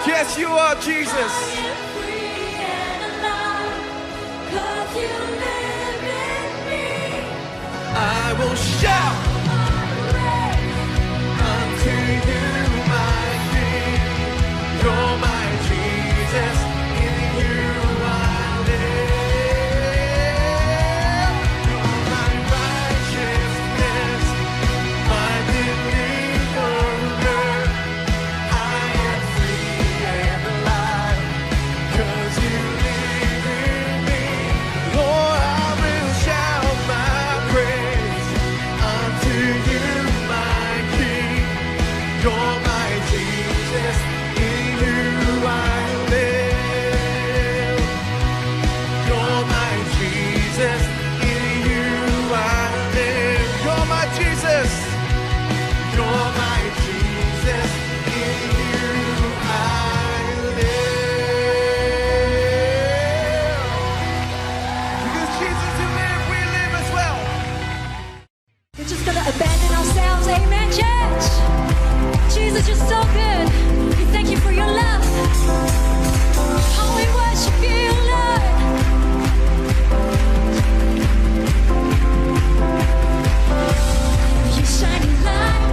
Yes, you are, Jesus. I am free and alive, 'cause you live in me. I will shout unto you, my King. You're my Jesus. In you I live. You're my righteousness, my deliverer. I am free and alive, 'cause you live in me. Lord, I will shout my praise unto you, my King. You're my Jesus, in you I live. You're my Jesus, in you I live. You're my Jesus. You're my Jesus, in you I live. Because Jesus you live, we live as well. We're just gonna abandon ourselves, amen, church. Jesus, you're so good. We thank you for your love. Oh, we worship you, Lord. You shining light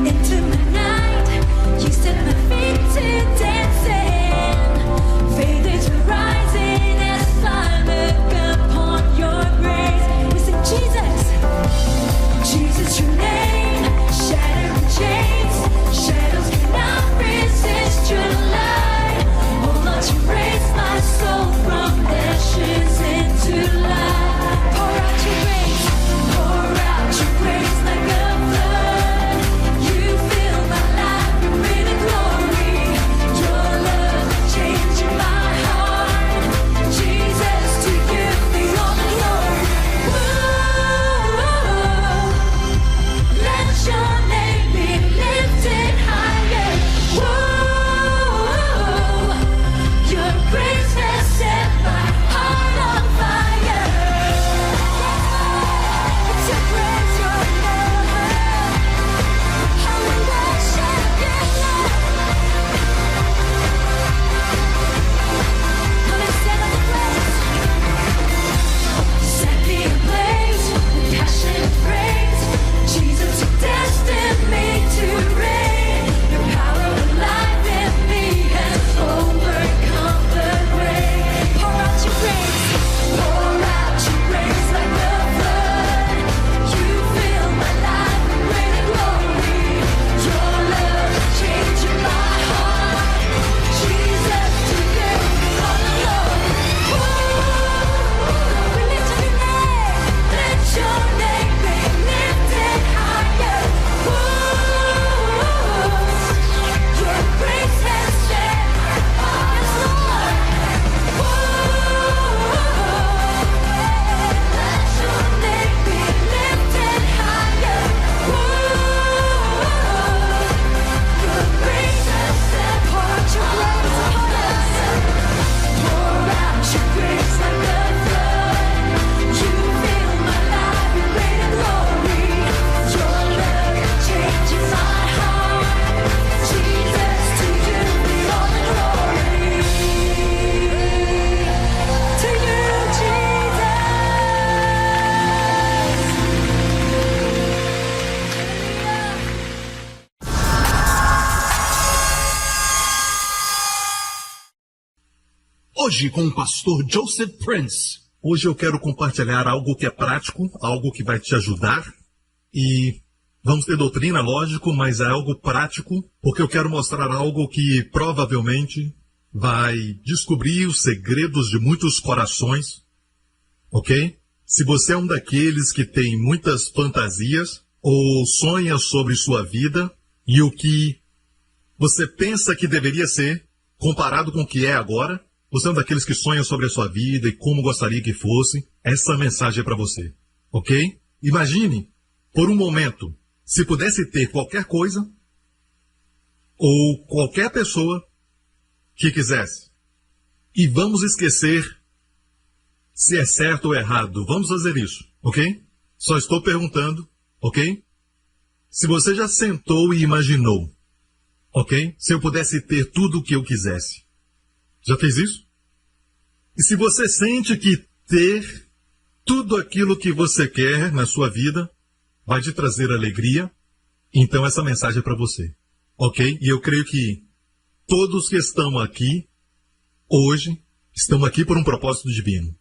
into my night. You set my feet to dancing. Faith is rising as I look upon your grace. We sing Jesus. Jesus, your name, shattering chains, shadows cannot resist your light. Oh Lord, you raise my soul from ashes into light. Pour out your grace like a flood. You fill my life with a glory. Your love changing my heart. Jesus, to you be all the glory. Let your name be lifted higher. Whoa, your grace has set my heart on fire. To praise your love, how we worship your love. Come and set us ablaze. Set me ablaze with passion and praise. Jesus, you destined me to reign. Your power alive in me has overcome the grave. Pour out your grace like a flood. You fill my life with greater glory. Your love changing my heart. Jesus, to you be all the glory. We lift up your name. Let your name be lifted higher. Your grace has set my heart on fire. Let your name be lifted higher. Your grace has set heart. Your grace upon us. Pour out your grace like a flood. You fill my life with greater glory. Your love changes my heart. Jesus, to you be all the glory. To you, Jesus. Hoje com o pastor Joseph Prince. Hoje eu quero compartilhar algo que é prático, algo que vai te ajudar. E vamos ter doutrina, lógico, mas é algo prático, porque eu quero mostrar algo que provavelmente vai descobrir os segredos de muitos corações, ok? Se você é um daqueles que tem muitas fantasias ou sonha sobre sua vida e o que você pensa que deveria ser comparado com o que é agora, você é um daqueles que sonha sobre a sua vida e como gostaria que fosse, essa mensagem é para você, ok? Imagine, por um momento, se pudesse ter qualquer coisa ou qualquer pessoa que quisesse. E vamos esquecer se é certo ou errado. Vamos fazer isso, ok? Só estou perguntando, ok? Se você já sentou e imaginou Ok? Se eu pudesse ter tudo o que eu quisesse. Já fez isso? E se você sente que ter tudo aquilo que você quer na sua vida vai te trazer alegria, então essa mensagem é para você. Ok? E eu creio que todos que estão aqui hoje estão aqui por um propósito divino.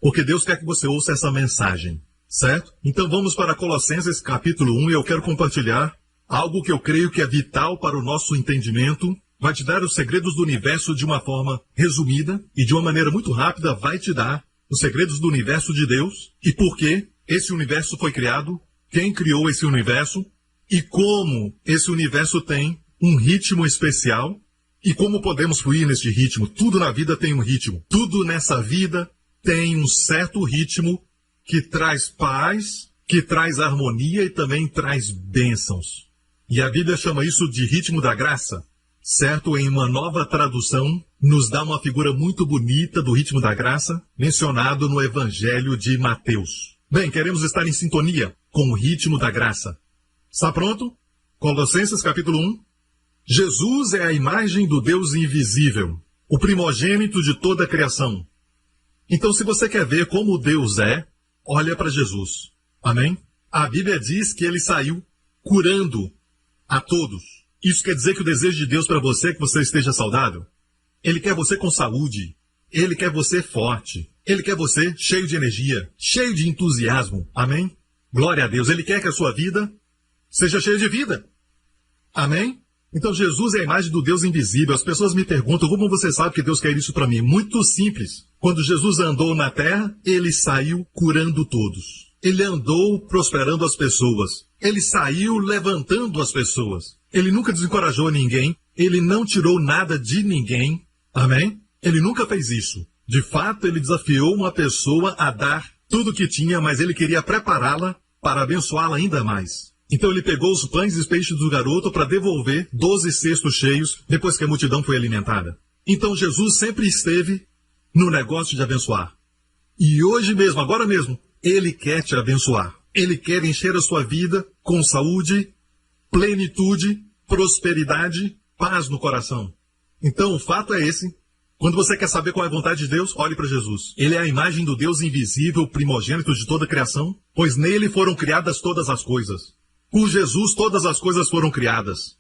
Porque Deus quer que você ouça essa mensagem. Certo? Então vamos para Colossenses capítulo 1 e eu quero compartilhar algo que eu creio que é vital para o nosso entendimento. Vai te dar os segredos do universo de uma forma resumida e de uma maneira muito rápida vai te dar os segredos do universo de Deus e por que esse universo foi criado, quem criou esse universo e como esse universo tem um ritmo especial e como podemos fluir nesse ritmo. Tudo na vida tem um ritmo. Tudo nessa vida tem um certo ritmo que traz paz, que traz harmonia e também traz bênçãos. E a Bíblia chama isso de ritmo da graça, certo? Em uma nova tradução, nos dá uma figura muito bonita do ritmo da graça, mencionado no Evangelho de Mateus. Bem, queremos estar em sintonia com o ritmo da graça. Está pronto? Colossenses capítulo 1. Jesus é a imagem do Deus invisível, o primogênito de toda a criação. Então, se você quer ver como Deus é, olha para Jesus. Amém? A Bíblia diz que ele saiu curando a todos. Isso quer dizer que o desejo de Deus para você é que você esteja saudável? Ele quer você com saúde. Ele quer você forte. Ele quer você cheio de energia, cheio de entusiasmo. Amém? Glória a Deus. Ele quer que a sua vida seja cheia de vida. Amém? Então Jesus é a imagem do Deus invisível. As pessoas me perguntam, como você sabe que Deus quer isso para mim? Muito simples. Quando Jesus andou na terra, ele saiu curando todos. Ele andou prosperando as pessoas. Ele saiu levantando as pessoas. Ele nunca desencorajou ninguém. Ele não tirou nada de ninguém. Amém? Ele nunca fez isso. De fato, ele desafiou uma pessoa a dar tudo o que tinha, mas ele queria prepará-la para abençoá-la ainda mais. Então ele pegou os pães e os peixes do garoto para devolver 12 cestos cheios depois que a multidão foi alimentada. Então Jesus sempre esteve no negócio de abençoar. E hoje mesmo, agora mesmo, ele quer te abençoar. Ele quer encher a sua vida com saúde, plenitude, prosperidade, paz no coração. Então o fato é esse. Quando você quer saber qual é a vontade de Deus, olhe para Jesus. Ele é a imagem do Deus invisível, primogênito de toda a criação, pois nele foram criadas todas as coisas. Por Jesus todas as coisas foram criadas.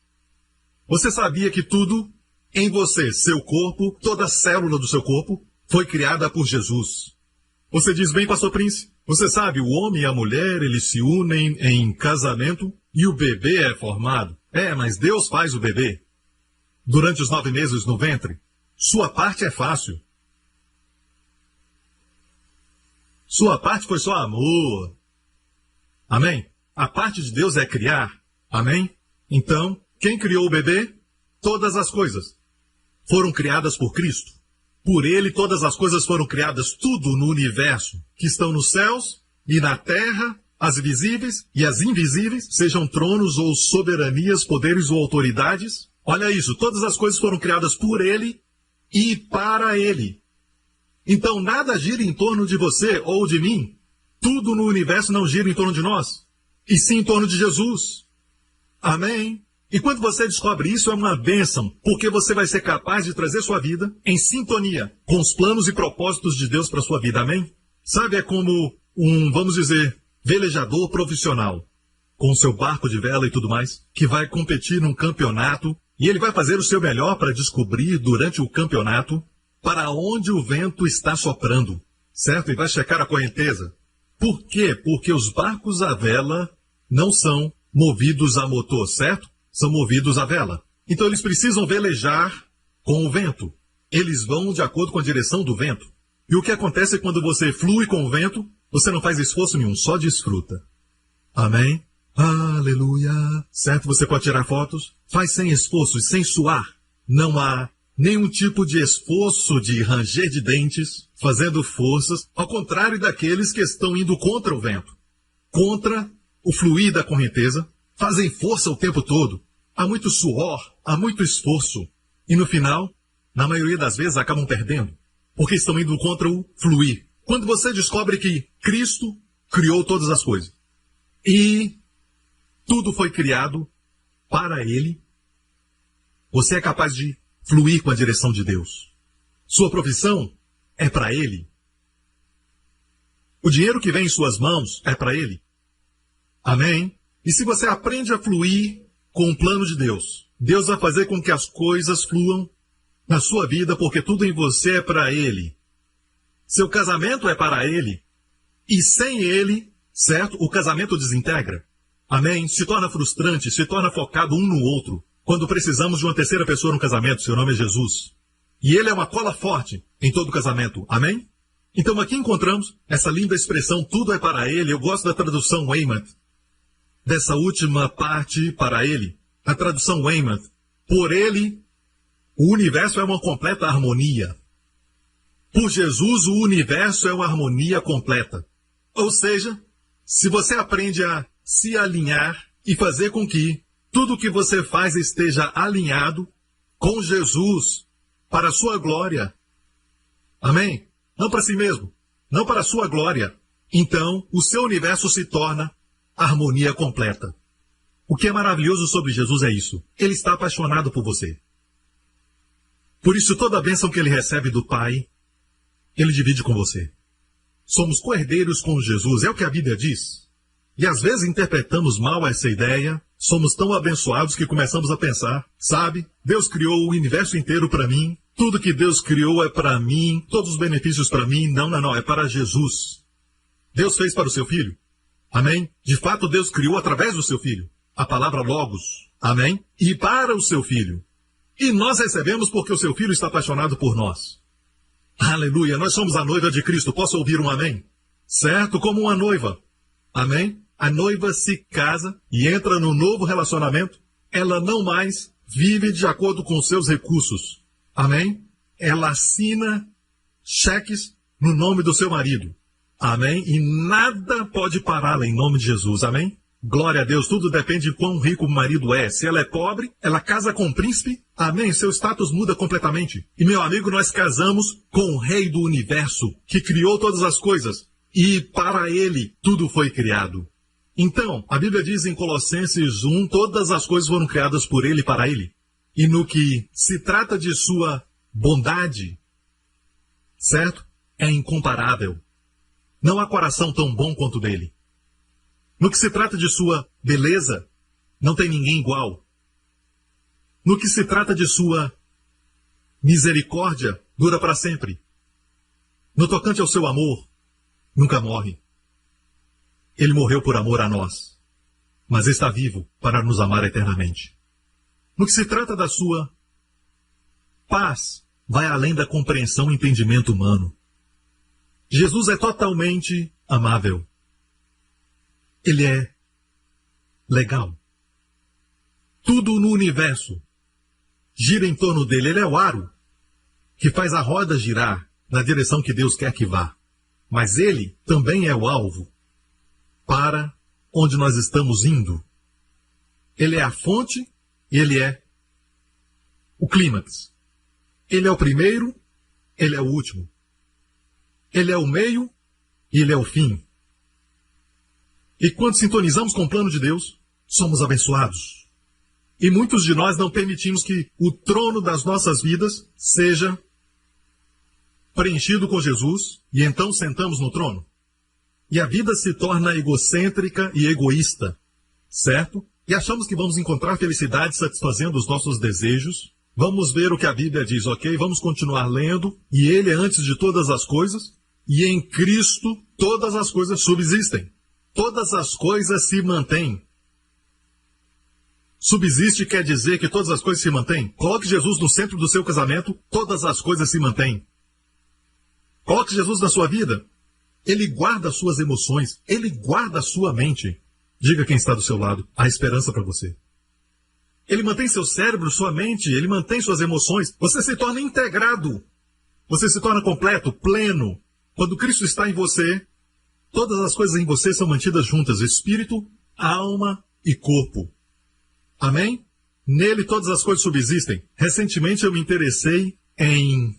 Você sabia que tudo em você, seu corpo, toda célula do seu corpo, foi criada por Jesus? Você diz bem, pastor Prince, você sabe, o homem e a mulher, eles se unem em casamento e o bebê é formado. Mas Deus faz o bebê. Durante os 9 meses no ventre, sua parte é fácil. Sua parte foi só amor. Amém? A parte de Deus é criar. Amém? Então, quem criou o bebê? Todas as coisas foram criadas por Cristo. Por ele, todas as coisas foram criadas, tudo no universo, que estão nos céus e na terra, as visíveis e as invisíveis, sejam tronos ou soberanias, poderes ou autoridades. Olha isso, todas as coisas foram criadas por ele e para ele. Então, nada gira em torno de você ou de mim. Tudo no universo não gira em torno de nós, e sim em torno de Jesus. Amém? E quando você descobre isso, é uma bênção, porque você vai ser capaz de trazer sua vida em sintonia com os planos e propósitos de Deus para sua vida. Amém? Sabe, é como um, vamos dizer, velejador profissional, com seu barco de vela e tudo mais, que vai competir num campeonato, e ele vai fazer o seu melhor para descobrir durante o campeonato para onde o vento está soprando, certo? E vai checar a correnteza. Por quê? Porque os barcos à vela não são movidos a motor, certo? São movidos à vela. Então eles precisam velejar com o vento. Eles vão de acordo com a direção do vento. E o que acontece é quando você flui com o vento, você não faz esforço nenhum, só desfruta. Amém? Aleluia! Certo? Você pode tirar fotos, faz sem esforço e sem suar. Não há nenhum tipo de esforço de ranger de dentes, fazendo forças, ao contrário daqueles que estão indo contra o vento, contra o fluir da correnteza, fazem força o tempo todo. Há muito suor, há muito esforço. E no final, na maioria das vezes, acabam perdendo, porque estão indo contra o fluir. Quando você descobre que Cristo criou todas as coisas, e tudo foi criado para Ele, Você é capaz de fluir com a direção de Deus. Sua profissão é para Ele. O dinheiro que vem em suas mãos é para Ele. Amém? E se você aprende a fluir com o plano de Deus, Deus vai fazer com que as coisas fluam na sua vida, porque tudo em você é para Ele. Seu casamento é para Ele. E sem Ele, certo? O casamento desintegra. Amém? Se torna frustrante, se torna focado um no outro. Quando precisamos de uma terceira pessoa no casamento, seu nome é Jesus. E Ele é uma cola forte em todo casamento. Amém? Então aqui encontramos essa linda expressão, tudo é para Ele. Eu gosto da tradução Weymouth, dessa última parte, para Ele. A tradução Weymouth, por Ele, o universo é uma completa harmonia. Por Jesus, o universo é uma harmonia completa. Ou seja, se você aprende a se alinhar e fazer com que tudo o que você faz esteja alinhado com Jesus para a sua glória. Amém? Não para si mesmo, não para a sua glória. Então, o seu universo se torna harmonia completa. O que é maravilhoso sobre Jesus é isso. Ele está apaixonado por você. Por isso, toda a bênção que ele recebe do Pai, ele divide com você. Somos co-herdeiros com Jesus, é o que a Bíblia diz. E às vezes interpretamos mal essa ideia, somos tão abençoados que começamos a pensar, sabe, Deus criou o universo inteiro para mim, tudo que Deus criou é para mim, todos os benefícios para mim, não, é para Jesus. Deus fez para o seu filho. Amém? De fato, Deus criou através do seu filho, a palavra Logos. Amém? E para o seu filho. E nós recebemos porque o seu filho está apaixonado por nós. Aleluia, nós somos a noiva de Cristo. Posso ouvir um amém? Certo? Como uma noiva. Amém? A noiva se casa e entra no novo relacionamento. Ela não mais vive de acordo com os seus recursos. Amém? Ela assina cheques no nome do seu marido. Amém? E nada pode pará-la em nome de Jesus. Amém? Glória a Deus, tudo depende de quão rico o marido é. Se ela é pobre, ela casa com um príncipe. Amém? Seu status muda completamente. E meu amigo, nós casamos com o Rei do Universo, que criou todas as coisas. E para Ele tudo foi criado. Então, a Bíblia diz em Colossenses 1, todas as coisas foram criadas por Ele e para Ele. E no que se trata de sua bondade, certo? É incomparável. Não há coração tão bom quanto o dele. No que se trata de sua beleza, não tem ninguém igual. No que se trata de sua misericórdia, dura para sempre. No tocante ao seu amor, nunca morre. Ele morreu por amor a nós, mas está vivo para nos amar eternamente. No que se trata da sua paz, vai além da compreensão e entendimento humano. Jesus é totalmente amável. Ele é legal. Tudo no universo gira em torno dele. Ele é o aro que faz a roda girar na direção que Deus quer que vá. Mas ele também é o alvo para onde nós estamos indo. Ele é a fonte e ele é o clímax. Ele é o primeiro, ele é o último. Ele é o meio e ele é o fim. E quando sintonizamos com o plano de Deus, somos abençoados. E muitos de nós não permitimos que o trono das nossas vidas seja preenchido com Jesus, e então sentamos no trono. E a vida se torna egocêntrica e egoísta, certo? E achamos que vamos encontrar felicidade satisfazendo os nossos desejos. Vamos ver o que a Bíblia diz, ok? Vamos continuar lendo. E Ele é antes de todas as coisas, e em Cristo todas as coisas subsistem. Todas as coisas se mantêm. Subsiste quer dizer que todas as coisas se mantêm. Coloque Jesus no centro do seu casamento, todas as coisas se mantêm. Coloque Jesus na sua vida. Ele guarda as suas emoções, Ele guarda a sua mente. Diga quem está do seu lado, há esperança para você. Ele mantém seu cérebro, sua mente, Ele mantém suas emoções. Você se torna integrado. Você se torna completo, pleno. Quando Cristo está em você, todas as coisas em você são mantidas juntas, espírito, alma e corpo. Amém? Nele todas as coisas subsistem. Recentemente eu me interessei em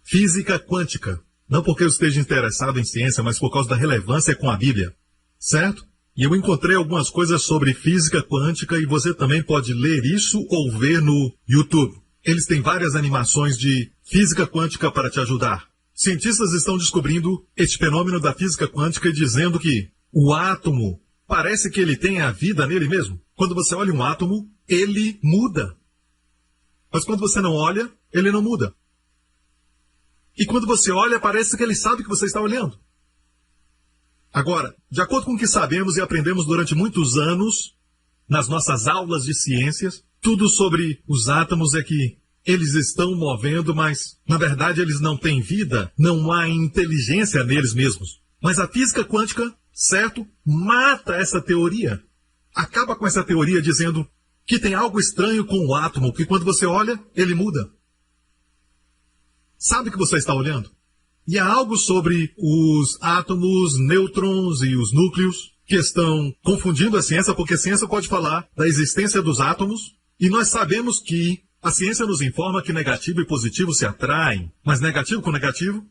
física quântica. Não porque eu esteja interessado em ciência, mas por causa da relevância com a Bíblia. Certo? E eu encontrei algumas coisas sobre física quântica e você também pode ler isso ou ver no YouTube. Eles têm várias animações de física quântica para te ajudar. Cientistas estão descobrindo este fenômeno da física quântica e dizendo que o átomo parece que ele tem a vida nele mesmo. Quando você olha um átomo, ele muda. Mas quando você não olha, ele não muda. E quando você olha, parece que ele sabe que você está olhando. Agora, de acordo com o que sabemos e aprendemos durante muitos anos, nas nossas aulas de ciências, tudo sobre os átomos é que eles estão movendo, mas, na verdade, eles não têm vida, não há inteligência neles mesmos. Mas a física quântica, certo, mata essa teoria. Acaba com essa teoria dizendo que tem algo estranho com o átomo, que quando você olha, ele muda. Sabe que você está olhando? E há algo sobre os átomos, nêutrons e os núcleos que estão confundindo a ciência, porque a ciência pode falar da existência dos átomos, e nós sabemos que a ciência nos informa que negativo e positivo se atraem, mas negativo com negativo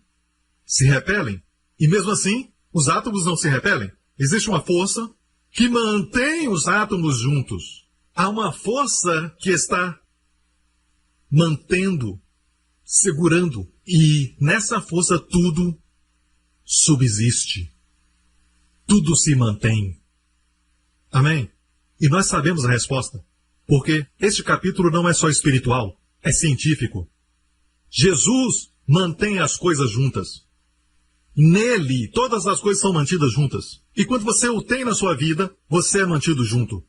se repelem. E mesmo assim, os átomos não se repelem. Existe uma força que mantém os átomos juntos. Há uma força que está mantendo, segurando. E nessa força tudo subsiste. Tudo se mantém. Amém? E nós sabemos a resposta. Porque este capítulo não é só espiritual, é científico. Jesus mantém as coisas juntas. Nele, todas as coisas são mantidas juntas. E quando você o tem na sua vida, você é mantido junto.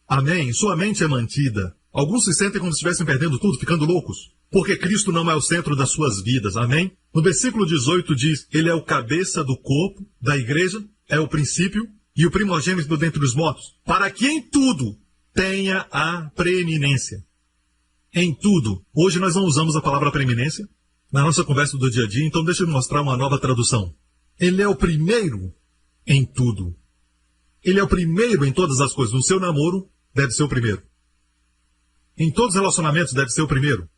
Amém? Sua mente é mantida. Alguns se sentem como se estivessem perdendo tudo, ficando loucos. Porque Cristo não é o centro das suas vidas. Amém? No versículo 18 diz, ele é o cabeça do corpo, da igreja, é o princípio e o primogênito dentre os mortos. Para que em tudo tenha a preeminência. Em tudo. Hoje nós não usamos a palavra preeminência na nossa conversa do dia a dia, então deixa eu mostrar uma nova tradução. Ele é o primeiro em tudo. Ele é o primeiro em todas as coisas. No seu namoro, deve ser o primeiro. Em todos os relacionamentos, deve ser o primeiro.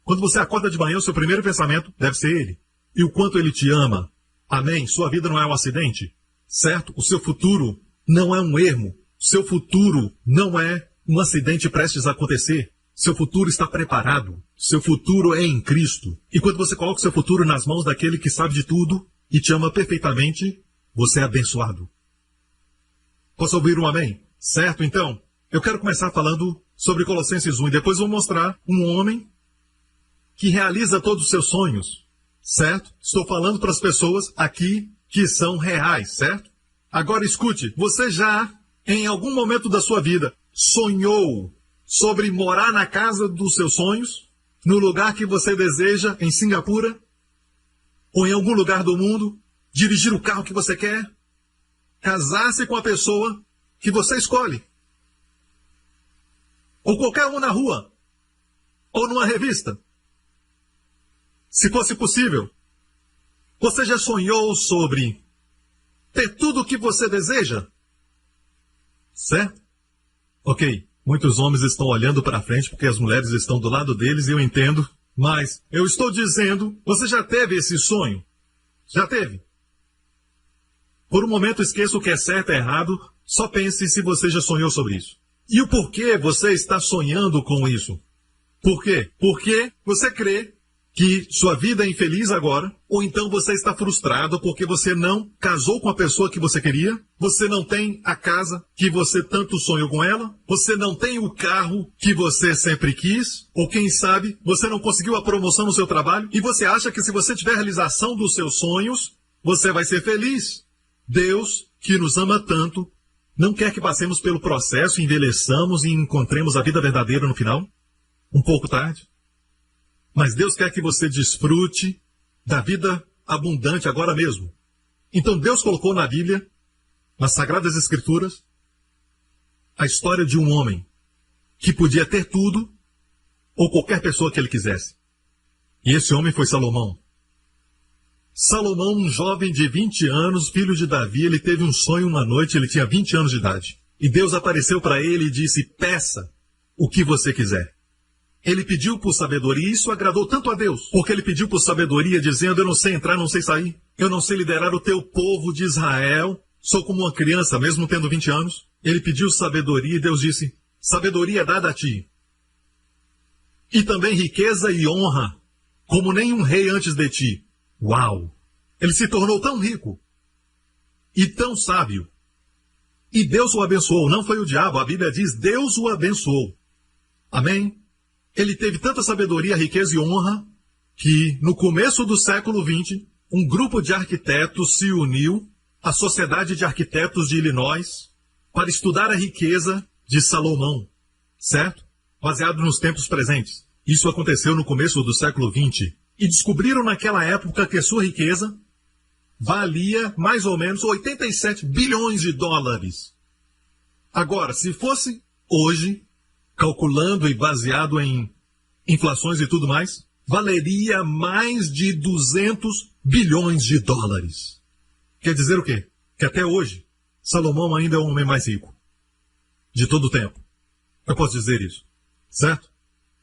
Quando você acorda de manhã, o seu primeiro pensamento deve ser ele. E o quanto ele te ama. Amém? Sua vida não é um acidente. Certo? O seu futuro não é um ermo. Seu futuro não é um acidente prestes a acontecer. Seu futuro está preparado. Seu futuro é em Cristo. E quando você coloca o seu futuro nas mãos daquele que sabe de tudo e te ama perfeitamente, você é abençoado. Posso ouvir um amém? Certo? Então, eu quero começar falando sobre Colossenses 1 e depois vou mostrar um homem que realiza todos os seus sonhos. Certo? Estou falando para as pessoas aqui que são reais, certo? Agora escute, você já, em algum momento da sua vida, sonhou sobre morar na casa dos seus sonhos, no lugar que você deseja, em Singapura, ou em algum lugar do mundo, dirigir o carro que você quer, casar-se com a pessoa que você escolhe, ou qualquer um na rua, ou numa revista. Se fosse possível, você já sonhou sobre ter tudo o que você deseja? Certo? Ok, muitos homens estão olhando para frente porque as mulheres estão do lado deles e eu entendo, mas eu estou dizendo, você já teve esse sonho? Já teve? Por um momento esqueça o que é certo e errado, só pense se você já sonhou sobre isso. E o porquê você está sonhando com isso? Por quê? Porque você crê que sua vida é infeliz agora, ou então você está frustrado porque você não casou com a pessoa que você queria, você não tem a casa que você tanto sonhou com ela, você não tem o carro que você sempre quis, ou quem sabe, você não conseguiu a promoção no seu trabalho, e você acha que se você tiver a realização dos seus sonhos, você vai ser feliz. Deus, que nos ama tanto, não quer que passemos pelo processo, envelheçamos e encontremos a vida verdadeira no final? Um pouco tarde. Mas Deus quer que você desfrute da vida abundante agora mesmo. Então Deus colocou na Bíblia, nas Sagradas Escrituras, a história de um homem que podia ter tudo ou qualquer pessoa que ele quisesse. E esse homem foi Salomão. Salomão, um jovem de 20 anos, filho de Davi, ele teve um sonho uma noite, ele tinha 20 anos de idade. E Deus apareceu para ele e disse, peça o que você quiser. Ele pediu por sabedoria e isso agradou tanto a Deus, porque ele pediu por sabedoria dizendo, eu não sei entrar, não sei sair, eu não sei liderar o teu povo de Israel, sou como uma criança, mesmo tendo 20 anos. Ele pediu sabedoria e Deus disse, sabedoria é dada a ti. E também riqueza e honra, como nenhum rei antes de ti. Uau! Ele se tornou tão rico e tão sábio. E Deus o abençoou, não foi o diabo, a Bíblia diz, Deus o abençoou. Amém? Ele teve tanta sabedoria, riqueza e honra, que no começo do século XX, um grupo de arquitetos se uniu à Sociedade de Arquitetos de Illinois para estudar a riqueza de Salomão, certo? Baseado nos tempos presentes. Isso aconteceu no começo do século XX. E descobriram naquela época que sua riqueza valia mais ou menos 87 bilhões de dólares. Agora, se fosse hoje, calculando e baseado em inflações e tudo mais, valeria mais de 200 bilhões de dólares. Quer dizer o quê? Que até hoje, Salomão ainda é o homem mais rico de todo o tempo. Eu posso dizer isso, certo?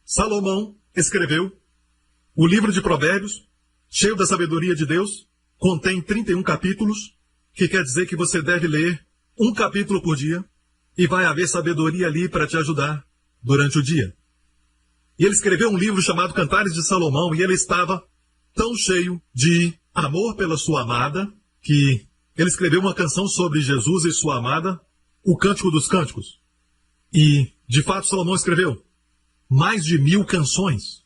Salomão escreveu o livro de Provérbios, cheio da sabedoria de Deus, contém 31 capítulos, que quer dizer que você deve ler um capítulo por dia, e vai haver sabedoria ali para te ajudar durante o dia. E ele escreveu um livro chamado Cantares de Salomão, e ele estava tão cheio de amor pela sua amada, que ele escreveu uma canção sobre Jesus e sua amada, o Cântico dos Cânticos. E, de fato, Salomão escreveu mais de 1000 canções.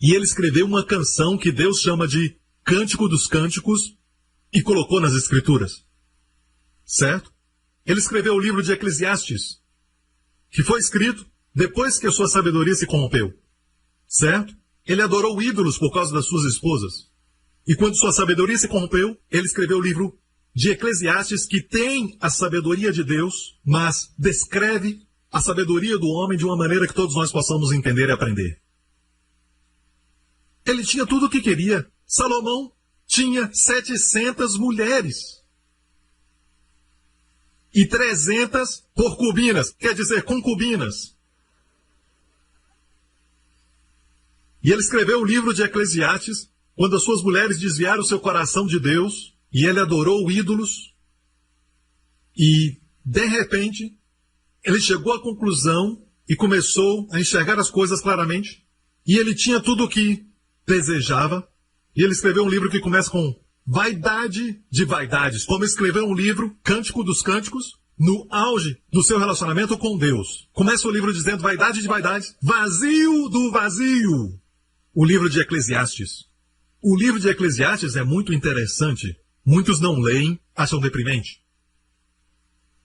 E ele escreveu uma canção que Deus chama de Cântico dos Cânticos e colocou nas Escrituras. Certo? Ele escreveu o livro de Eclesiastes, que foi escrito depois que a sua sabedoria se corrompeu. Certo? Ele adorou ídolos por causa das suas esposas. E quando sua sabedoria se corrompeu, ele escreveu o livro de Eclesiastes, que tem a sabedoria de Deus, mas descreve a sabedoria do homem de uma maneira que todos nós possamos entender e aprender. Ele tinha tudo o que queria. Salomão tinha 700 mulheres. E 300 porcubinas, quer dizer, concubinas. E ele escreveu o livro de Eclesiastes quando as suas mulheres desviaram seu coração de Deus e ele adorou ídolos. E, de repente, ele chegou à conclusão e começou a enxergar as coisas claramente. E ele tinha tudo o que desejava. E ele escreveu um livro que começa com vaidade de vaidades. Como escreveu um livro, Cântico dos Cânticos, no auge do seu relacionamento com Deus. Começa o livro dizendo vaidade de vaidades, vazio do vazio. O livro de Eclesiastes. O livro de Eclesiastes é muito interessante. Muitos não leem, acham deprimente.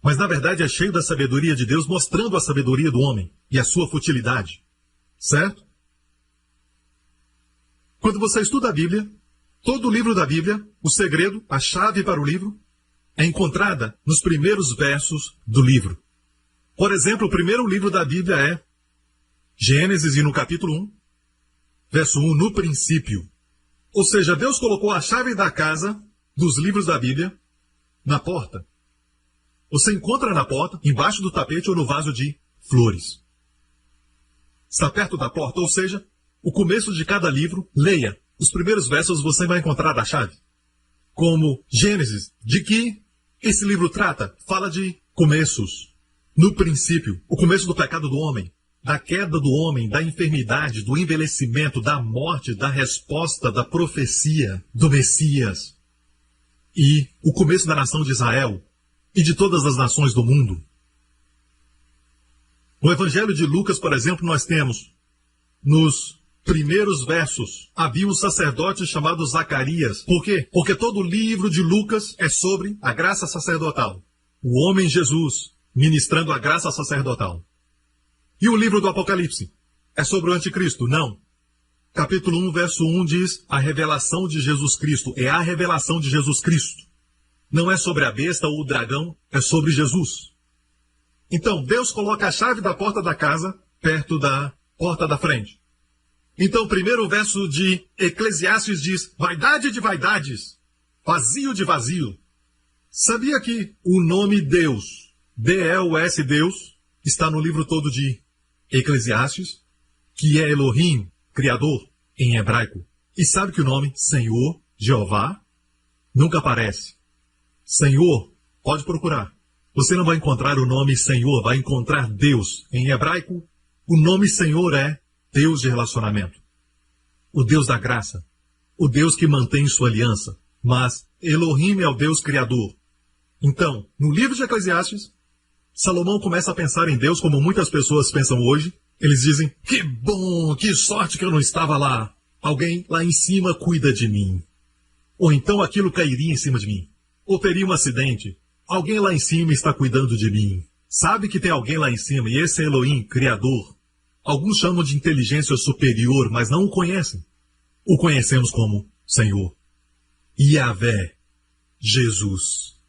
Mas na verdade é cheio da sabedoria de Deus, mostrando a sabedoria do homem e a sua futilidade. Certo? Quando você estuda a Bíblia, todo o livro da Bíblia, o segredo, a chave para o livro, é encontrada nos primeiros versos do livro. Por exemplo, o primeiro livro da Bíblia é Gênesis, e no capítulo 1, verso 1, no princípio. Ou seja, Deus colocou a chave da casa dos livros da Bíblia na porta. Você encontra na porta, embaixo do tapete ou no vaso de flores. Está perto da porta, ou seja, o começo de cada livro, leia. Os primeiros versos você vai encontrar a chave. Como Gênesis, de que esse livro trata? Fala de começos. No princípio, o começo do pecado do homem, da queda do homem, da enfermidade, do envelhecimento, da morte, da resposta, da profecia, do Messias. E o começo da nação de Israel e de todas as nações do mundo. No Evangelho de Lucas, por exemplo, nós temos nos primeiros versos, havia um sacerdote chamado Zacarias. Por quê? Porque todo o livro de Lucas é sobre a graça sacerdotal. O homem Jesus ministrando a graça sacerdotal. E o livro do Apocalipse é sobre o anticristo? Não. Capítulo 1, verso 1 diz a revelação de Jesus Cristo. É a revelação de Jesus Cristo. Não é sobre a besta ou o dragão, é sobre Jesus. Então, Deus coloca a chave da porta da casa perto da porta da frente. Então, o primeiro verso de Eclesiastes diz, vaidade de vaidades, vazio de vazio. Sabia que o nome Deus, D-E-U-S, Deus, está no livro todo de Eclesiastes, que é Elohim, Criador, em hebraico. E sabe que o nome Senhor, Jeová, nunca aparece. Senhor Pode procurar. Você não vai encontrar o nome Senhor, vai encontrar Deus. Em hebraico, o nome Senhor é Deus de relacionamento. O Deus da graça. O Deus que mantém sua aliança. Mas Elohim é o Deus criador. Então, no livro de Eclesiastes, Salomão começa a pensar em Deus como muitas pessoas pensam hoje. Eles dizem, que bom, que sorte que eu não estava lá. Alguém lá em cima cuida de mim. Ou então aquilo cairia em cima de mim. Ou teria um acidente. Alguém lá em cima está cuidando de mim. Sabe que tem alguém lá em cima e esse é Elohim, Criador. Alguns chamam de inteligência superior, mas não o conhecem. O conhecemos como Senhor. Yahvé, Jesus.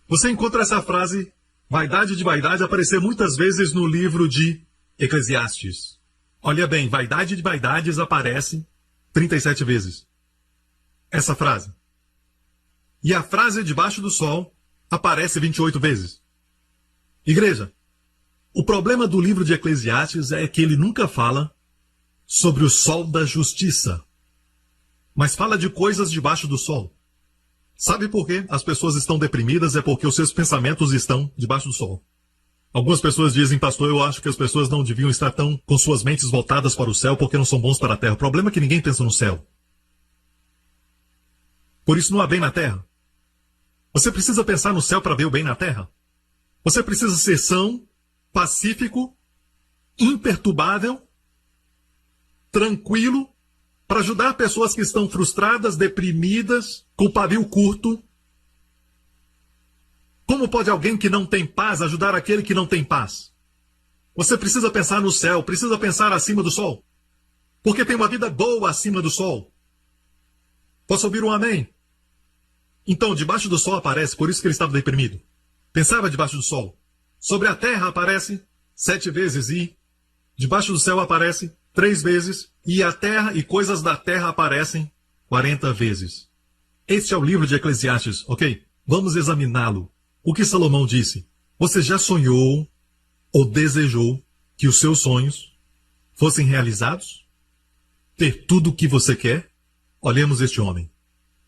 Você encontra essa frase, vaidade de vaidade, aparecer muitas vezes no livro de Eclesiastes. Olha bem, vaidade de vaidades aparece 37 vezes. Essa frase. E a frase debaixo do sol aparece 28 vezes. Igreja, o problema do livro de Eclesiastes é que ele nunca fala sobre o sol da justiça, mas fala de coisas debaixo do sol. Sabe por quê? As pessoas estão deprimidas é porque os seus pensamentos estão debaixo do sol. Algumas pessoas dizem, pastor, eu acho que as pessoas não deviam estar tão com suas mentes voltadas para o céu porque não são bons para a terra. O problema é que ninguém pensa no céu. Por isso não há bem na terra. Você precisa pensar no céu para ver o bem na terra. Você precisa ser são, pacífico, imperturbável, tranquilo, para ajudar pessoas que estão frustradas, deprimidas, com pavio curto. Como pode alguém que não tem paz ajudar aquele que não tem paz? Você precisa pensar no céu, precisa pensar acima do sol. Porque tem uma vida boa acima do sol. Posso ouvir um amém? Então, debaixo do sol aparece, por isso que ele estava deprimido. Pensava debaixo do sol. Sobre a terra aparece 7 vezes e debaixo do céu aparece 3 vezes e a terra e coisas da terra aparecem 40 vezes. Este é o livro de Eclesiastes, ok? Vamos examiná-lo. O que Salomão disse? Você já sonhou ou desejou que os seus sonhos fossem realizados? Ter tudo o que você quer? Olhemos este homem.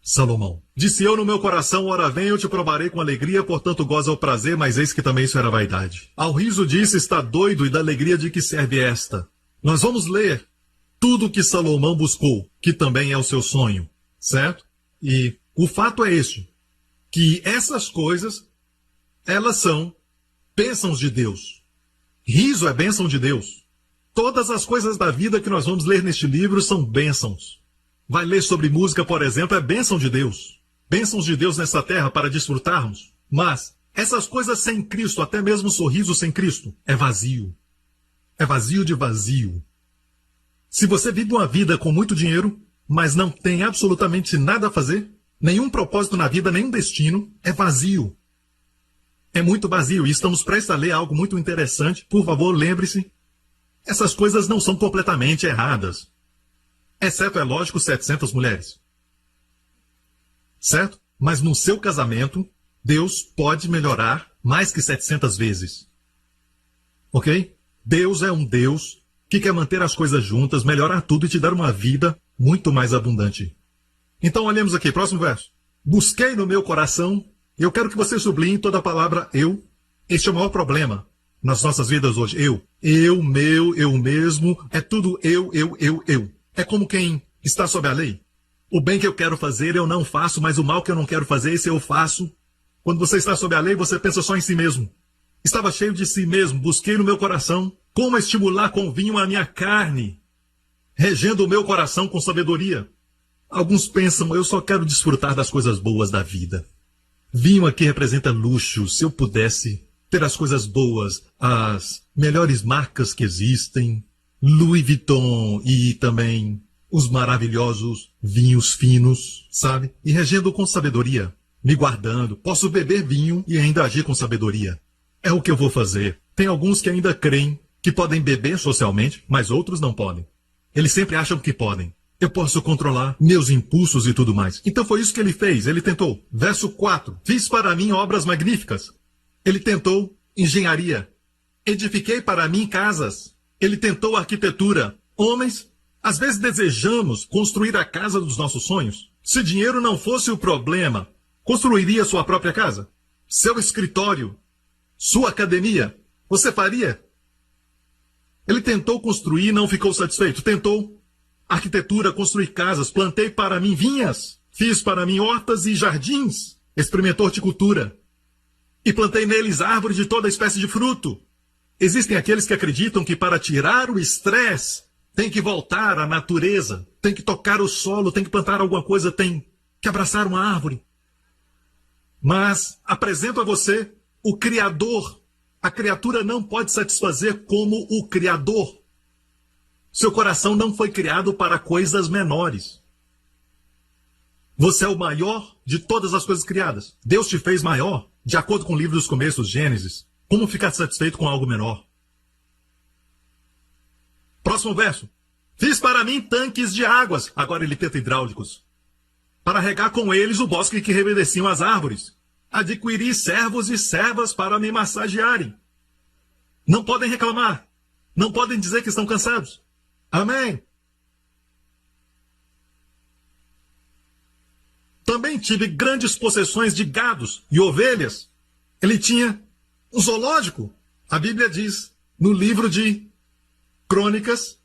Salomão. Disse eu no meu coração, ora vem, eu te provarei com alegria, portanto goza o prazer, mas eis que também isso era vaidade. Ao riso disse, está doido, e da alegria de que serve esta. Nós vamos ler tudo o que Salomão buscou, que também é o seu sonho, certo? E o fato é este, que essas coisas, elas são bênçãos de Deus. Riso é bênção de Deus. Todas as coisas da vida que nós vamos ler neste livro são bênçãos. Vai ler sobre música, por exemplo, é bênção de Deus. Bênçãos de Deus nessa terra para desfrutarmos. Mas essas coisas sem Cristo, até mesmo o sorriso sem Cristo, é vazio. É vazio de vazio. Se você vive uma vida com muito dinheiro, mas não tem absolutamente nada a fazer, nenhum propósito na vida, nenhum destino, é vazio. É muito vazio. E estamos prestes a ler algo muito interessante. Por favor, lembre-se. Essas coisas não são completamente erradas. Exceto, é lógico, 700 mulheres. Certo? Mas no seu casamento, Deus pode melhorar mais que 700 vezes. Ok? Deus é um Deus que quer manter as coisas juntas, melhorar tudo e te dar uma vida muito mais abundante. Então, olhemos aqui, próximo verso. Busquei no meu coração, e eu quero que você sublinhe toda a palavra eu. Este é o maior problema nas nossas vidas hoje. Eu, meu, eu mesmo, é tudo eu. É como quem está sob a lei. O bem que eu quero fazer eu não faço, mas o mal que eu não quero fazer, esse eu faço. Quando você está sob a lei, você pensa só em si mesmo. Estava cheio de si mesmo, busquei no meu coração como estimular com vinho a minha carne, regendo o meu coração com sabedoria. Alguns pensam, eu só quero desfrutar das coisas boas da vida. Vinho aqui representa luxo. Se eu pudesse ter as coisas boas, as melhores marcas que existem, Louis Vuitton e também os maravilhosos vinhos finos, sabe? E regendo com sabedoria, me guardando. Posso beber vinho e ainda agir com sabedoria. É o que eu vou fazer. Tem alguns que ainda creem que podem beber socialmente, mas outros não podem. Eles sempre acham que podem. Eu posso controlar meus impulsos e tudo mais. Então foi isso que ele fez. Ele tentou. Verso 4. Fiz para mim obras magníficas. Ele tentou engenharia. Edifiquei para mim casas. Ele tentou arquitetura. Homens, às vezes desejamos construir a casa dos nossos sonhos. Se dinheiro não fosse o problema, construiria sua própria casa? seu escritório, sua academia, você faria? Ele tentou construir e não ficou satisfeito. Tentou arquitetura, construir casas, plantei para mim vinhas, fiz para mim hortas e jardins, experimentou horticultura e plantei neles árvores de toda espécie de fruto. Existem aqueles que acreditam que para tirar o estresse tem que voltar à natureza, tem que tocar o solo, tem que plantar alguma coisa, tem que abraçar uma árvore. Mas apresento a você o Criador. A criatura não pode satisfazer como o Criador. Seu coração não foi criado para coisas menores. Você é o maior de todas as coisas criadas. Deus te fez maior, de acordo com o livro dos Começos, Gênesis. Como ficar satisfeito com algo menor? Próximo verso. Fiz para mim tanques de águas, agora ele tenta hidráulicos, para regar com eles o bosque que reverdeciam as árvores. Adquiri servos e servas para me massagearem. Não podem reclamar. Não podem dizer que estão cansados. Amém. Também tive grandes possessões de gados e ovelhas. Ele tinha um zoológico. A Bíblia diz, no livro de Crônicas,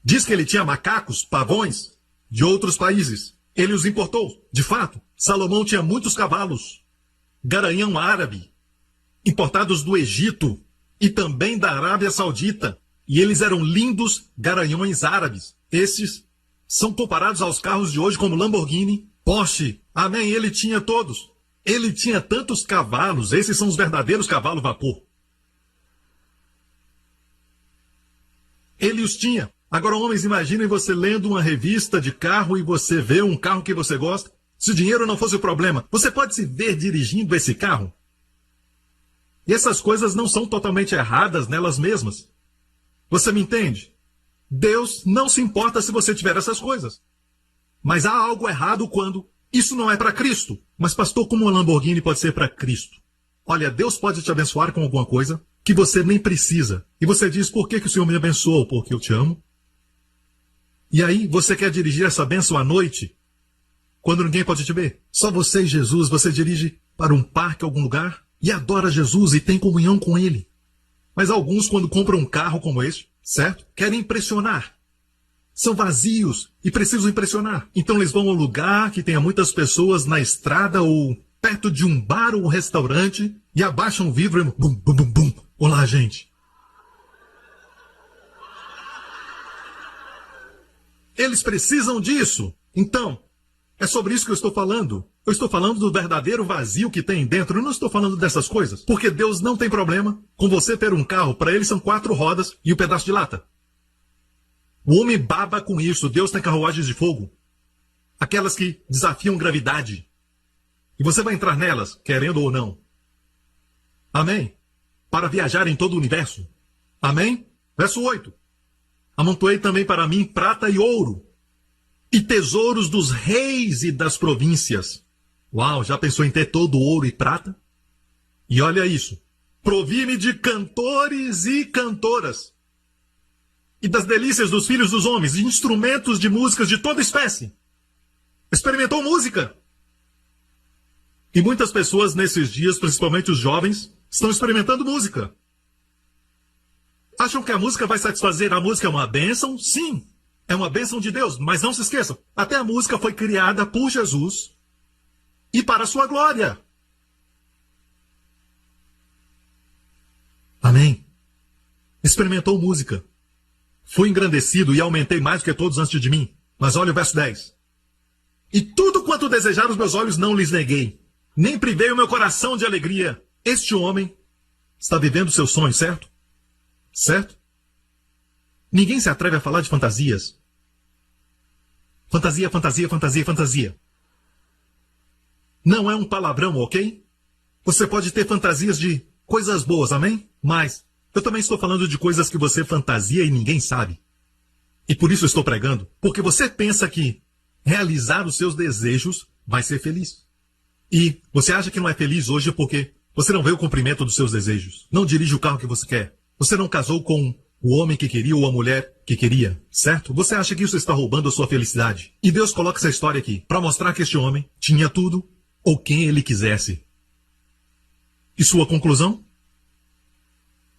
diz que ele tinha macacos, pavões, de outros países. Ele os importou. De fato, Salomão tinha muitos cavalos, garanhão árabe, importados do Egito e também da Arábia Saudita. E eles eram lindos garanhões árabes. Esses são comparados aos carros de hoje como Lamborghini, Porsche. Amém, ele tinha todos. Ele tinha tantos cavalos. Esses são os verdadeiros cavalos vapor. Ele os tinha. Agora, homens, imaginem você lendo uma revista de carro e você vê um carro que você gosta. Se o dinheiro não fosse o problema, você pode se ver dirigindo esse carro? E essas coisas não são totalmente erradas nelas mesmas. Você me entende? Deus não se importa se você tiver essas coisas. Mas há algo errado quando isso não é para Cristo. Mas, pastor, como uma Lamborghini pode ser para Cristo? Olha, Deus pode te abençoar com alguma coisa que você nem precisa. E você diz, por que o Senhor me abençoou? Porque eu te amo. E aí, você quer dirigir essa bênção à noite, quando ninguém pode te ver? Só você e Jesus, você dirige para um parque, algum lugar, e adora Jesus e tem comunhão com Ele. Mas alguns, quando compram um carro como este, certo? Querem impressionar. São vazios e precisam impressionar. Então eles vão a um lugar que tenha muitas pessoas na estrada ou perto de um bar ou um restaurante e abaixam o vidro e bum, bum, bum, bum. Olá, gente. Eles precisam disso. Então, é sobre isso que eu estou falando. Eu estou falando do verdadeiro vazio que tem dentro. Eu não estou falando dessas coisas. Porque Deus não tem problema com você ter um carro. Para ele são 4 rodas e um pedaço de lata. O homem baba com isso. Deus tem carruagens de fogo. Aquelas que desafiam gravidade. E você vai entrar nelas, querendo ou não. Amém? Para viajar em todo o universo. Amém? Verso 8. Amontoei também para mim prata e ouro, e tesouros dos reis e das províncias. Uau, já pensou em ter todo ouro e prata? E olha isso. Provi-me de cantores e cantoras, e das delícias dos filhos dos homens, de instrumentos de músicas de toda espécie. Experimentou música. E muitas pessoas nesses dias, principalmente os jovens, estão experimentando música. Acham que a música vai satisfazer? A música é uma bênção? Sim, é uma bênção de Deus. Mas não se esqueçam, até a música foi criada por Jesus e para a sua glória. Amém. Experimentou música. Fui engrandecido e aumentei mais do que todos antes de mim. Mas olha o verso 10. E tudo quanto desejaram os meus olhos não lhes neguei, nem privei o meu coração de alegria. Este homem está vivendo seus sonhos, certo? Certo? Ninguém se atreve a falar de fantasias. Fantasia, fantasia, fantasia, fantasia. Não é um palavrão, ok? Você pode ter fantasias de coisas boas, amém? Mas eu também estou falando de coisas que você fantasia e ninguém sabe. E por isso eu estou pregando. Porque você pensa que realizar os seus desejos vai ser feliz. E você acha que não é feliz hoje porque você não vê o cumprimento dos seus desejos. Não dirige o carro que você quer. Você não casou com o homem que queria ou a mulher que queria, certo? Você acha que isso está roubando a sua felicidade. E Deus coloca essa história aqui para mostrar que este homem tinha tudo ou quem ele quisesse. E sua conclusão?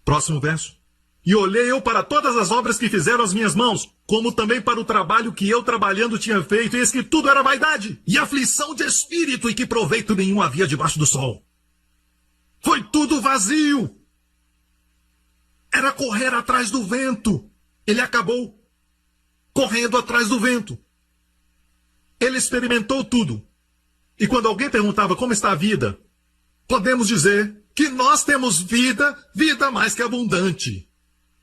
Próximo verso. E olhei eu para todas as obras que fizeram as minhas mãos, como também para o trabalho que eu trabalhando tinha feito, e eis que tudo era vaidade e aflição de espírito, e que proveito nenhum havia debaixo do sol. Foi tudo vazio. Era correr atrás do vento. Ele acabou correndo atrás do vento. Ele experimentou tudo. E quando alguém perguntava como está a vida, podemos dizer que nós temos vida, vida mais que abundante.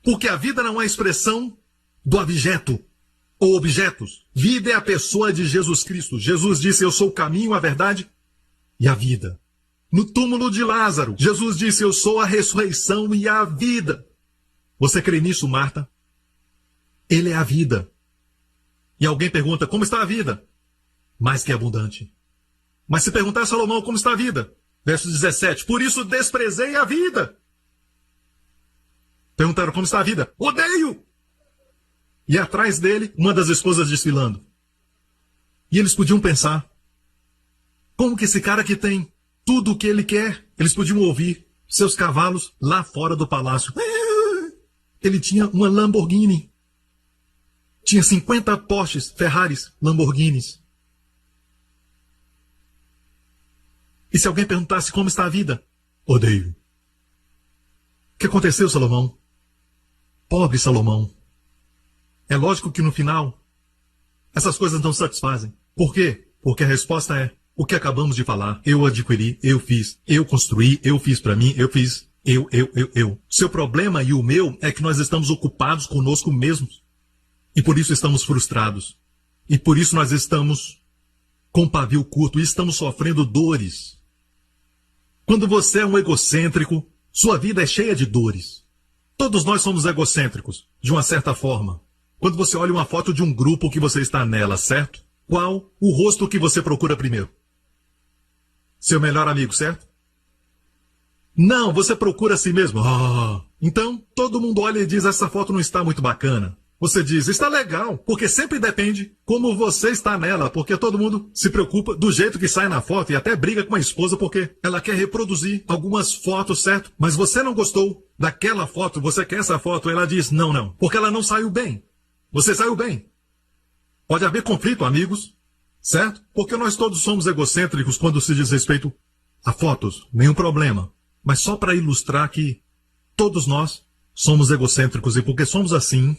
Porque a vida não é a expressão do objeto ou objetos. Vida é a pessoa de Jesus Cristo. Jesus disse, eu sou o caminho, a verdade e a vida. No túmulo de Lázaro, Jesus disse, eu sou a ressurreição e a vida. Você crê nisso, Marta? Ele é a vida. E alguém pergunta, como está a vida? Mais que abundante. Mas se perguntar a Salomão, como está a vida? Verso 17, por isso desprezei a vida. Perguntaram, como está a vida? Odeio! E atrás dele, uma das esposas desfilando. E eles podiam pensar, como que esse cara que tem tudo o que ele quer, eles podiam ouvir seus cavalos lá fora do palácio. Ele tinha uma Lamborghini. Tinha 50 Porsches, Ferraris, Lamborghinis. E se alguém perguntasse como está a vida? Odeio. O que aconteceu, Salomão? Pobre Salomão. É lógico que no final, essas coisas não satisfazem. Por quê? Porque a resposta é o que acabamos de falar. Eu adquiri, eu fiz, eu construí, eu fiz para mim, eu fiz, eu. Seu problema e o meu é que nós estamos ocupados conosco mesmos. E por isso estamos frustrados. E por isso nós estamos com pavio curto e estamos sofrendo dores. Quando você é um egocêntrico, sua vida é cheia de dores. Todos nós somos egocêntricos, de uma certa forma. Quando você olha uma foto de um grupo que você está nela, certo? Qual o rosto que você procura primeiro? Seu melhor amigo, certo? Não, você procura a si mesmo. Então, todo mundo olha e diz, essa foto não está muito bacana. Você diz, está legal, porque sempre depende como você está nela, porque todo mundo se preocupa do jeito que sai na foto e até briga com a esposa porque ela quer reproduzir algumas fotos, certo? Mas você não gostou daquela foto, você quer essa foto, ela diz, não, porque ela não saiu bem. Você saiu bem. Pode haver conflito, amigos, certo? Porque nós todos somos egocêntricos quando se diz respeito a fotos, nenhum problema. Mas só para ilustrar que todos nós somos egocêntricos e porque somos assim,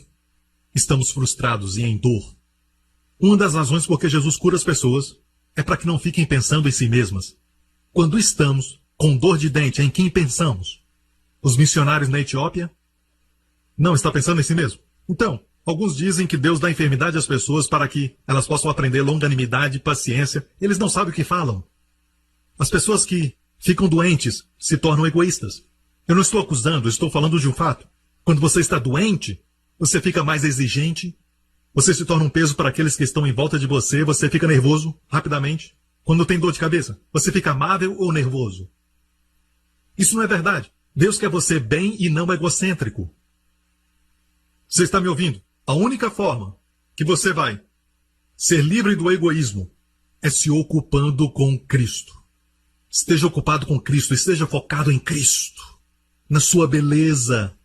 estamos frustrados e em dor. Uma das razões por que Jesus cura as pessoas é para que não fiquem pensando em si mesmas. Quando estamos com dor de dente, em quem pensamos? Os missionários na Etiópia? Não, está pensando em si mesmo? Então, alguns dizem que Deus dá enfermidade às pessoas para que elas possam aprender longanimidade e paciência. Eles não sabem o que falam. As pessoas que ficam doentes se tornam egoístas. Eu não estou acusando, estou falando de um fato. Quando você está doente, você fica mais exigente, você se torna um peso para aqueles que estão em volta de você, você fica nervoso rapidamente. Quando tem dor de cabeça, você fica amável ou nervoso? Isso não é verdade. Deus quer você bem e não egocêntrico. Você está me ouvindo? A única forma que você vai ser livre do egoísmo é se ocupando com Cristo. Esteja ocupado com Cristo, esteja focado em Cristo, na sua beleza,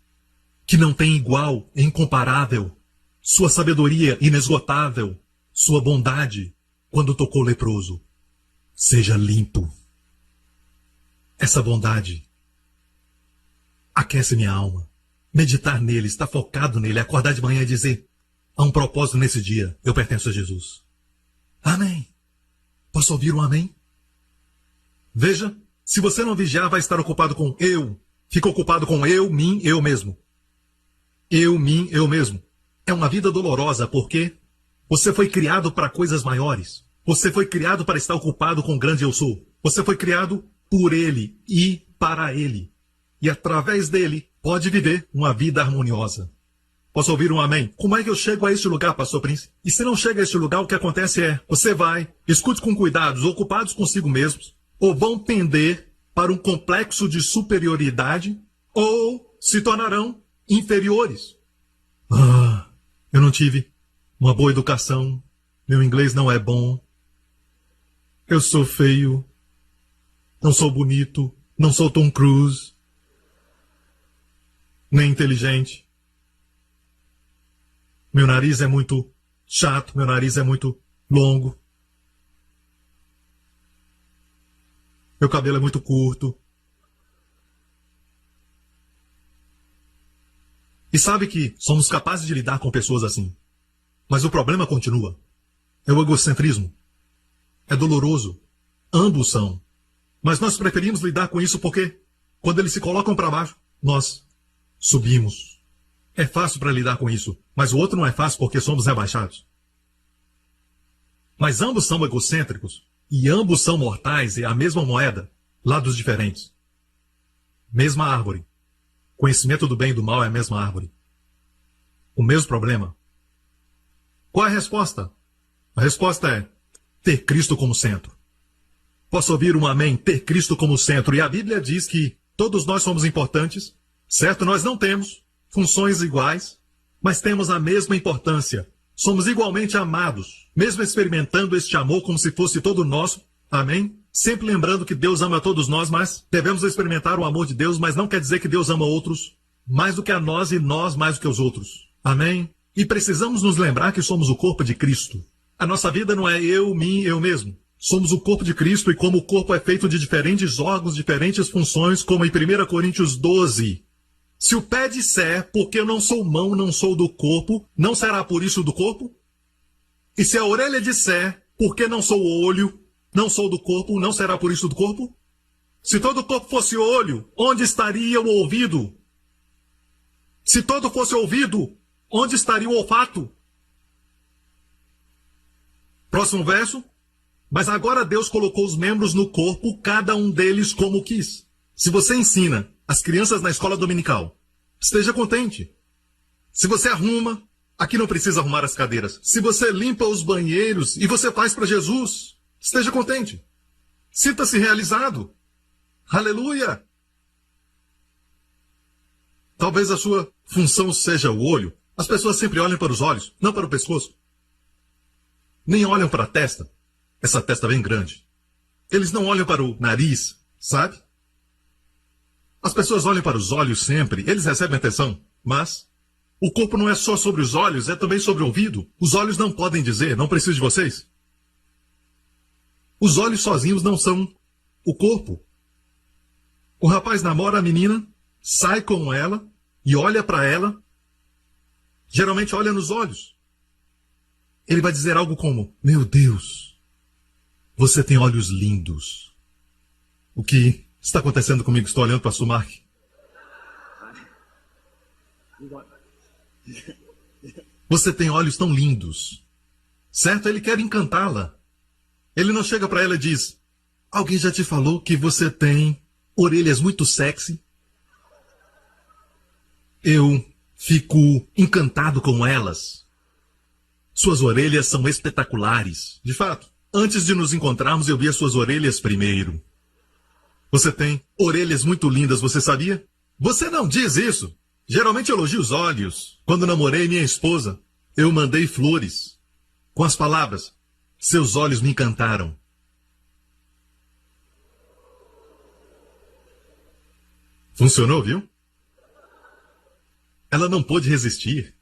que não tem igual, é incomparável, sua sabedoria inesgotável, sua bondade, quando tocou o leproso. Seja limpo. Essa bondade aquece minha alma. Meditar nele, estar focado nele, acordar de manhã e dizer, há um propósito nesse dia, eu pertenço a Jesus. Amém. Posso ouvir um amém? Veja, se você não vigiar, vai estar ocupado com eu. Fica ocupado com eu, mim, eu mesmo. Eu, mim, eu mesmo. É uma vida dolorosa porque você foi criado para coisas maiores. Você foi criado para estar ocupado com o grande eu sou. Você foi criado por ele e para ele. E através dele pode viver uma vida harmoniosa. Posso ouvir um amém? Como é que eu chego a este lugar, pastor Prince? E se não chega a este lugar, o que acontece é, você vai, escute com cuidados, ocupados consigo mesmos, ou vão tender para um complexo de superioridade, ou se tornarão inferiores. Eu não tive uma boa educação, meu inglês não é bom, eu sou feio, não sou bonito, Não sou Tom Cruise. Nem inteligente. Meu nariz é muito chato, meu nariz é muito longo. Meu cabelo é muito curto. E sabe que somos capazes de lidar com pessoas assim. Mas o problema continua. É o egocentrismo. É doloroso. Ambos são. Mas nós preferimos lidar com isso porque, quando eles se colocam para baixo, nós subimos. É fácil para lidar com isso, mas o outro não é fácil porque somos rebaixados. Mas ambos são egocêntricos, e ambos são mortais, e a mesma moeda, lados diferentes. Mesma árvore. Conhecimento do bem e do mal é a mesma árvore. O mesmo problema. Qual é a resposta? A resposta é ter Cristo como centro. Posso ouvir um amém? Ter Cristo como centro. E a Bíblia diz que todos nós somos importantes, certo? Nós não temos funções iguais, mas temos a mesma importância. Somos igualmente amados, mesmo experimentando este amor como se fosse todo nosso. Amém? Sempre lembrando que Deus ama a todos nós, mas devemos experimentar o amor de Deus, mas não quer dizer que Deus ama outros mais do que a nós e nós mais do que os outros. Amém? E precisamos nos lembrar que somos o corpo de Cristo. A nossa vida não é eu, mim, eu mesmo. Somos o corpo de Cristo e como o corpo é feito de diferentes órgãos, diferentes funções, como em 1 Coríntios 12. Se o pé disser, porque eu não sou mão, não sou do corpo, não será por isso do corpo? E se a orelha disser, porque não sou olho, não sou do corpo, não será por isso do corpo? Se todo o corpo fosse olho, onde estaria o ouvido? Se todo fosse ouvido, onde estaria o olfato? Próximo verso. Mas agora Deus colocou os membros no corpo, cada um deles como quis. Se você ensina as crianças na escola dominical, esteja contente. Se você arruma, aqui não precisa arrumar as cadeiras. Se você limpa os banheiros e você faz para Jesus, esteja contente. Sinta-se realizado. Aleluia! Talvez a sua função seja o olho. As pessoas sempre olham para os olhos, não para o pescoço. Nem olham para a testa. Essa testa bem grande. Eles não olham para o nariz, sabe? As pessoas olham para os olhos sempre, eles recebem atenção, mas o corpo não é só sobre os olhos, é também sobre o ouvido. Os olhos não podem dizer, não preciso de vocês. Os olhos sozinhos não são o corpo. O rapaz namora a menina, sai com ela e olha para ela, geralmente olha nos olhos. Ele vai dizer algo como, meu Deus, você tem olhos lindos. O que está acontecendo comigo? Estou olhando para a Sumark. Você tem olhos tão lindos. Certo? Ele quer encantá-la. Ele não chega para ela e diz, alguém já te falou que você tem orelhas muito sexy? Eu fico encantado com elas. Suas orelhas são espetaculares. De fato. Antes de nos encontrarmos, eu vi as suas orelhas primeiro. Você tem orelhas muito lindas, você sabia? Você não diz isso. Geralmente elogio os olhos. Quando namorei minha esposa, eu mandei flores. Com as palavras, seus olhos me encantaram. Funcionou, viu? Ela não pôde resistir.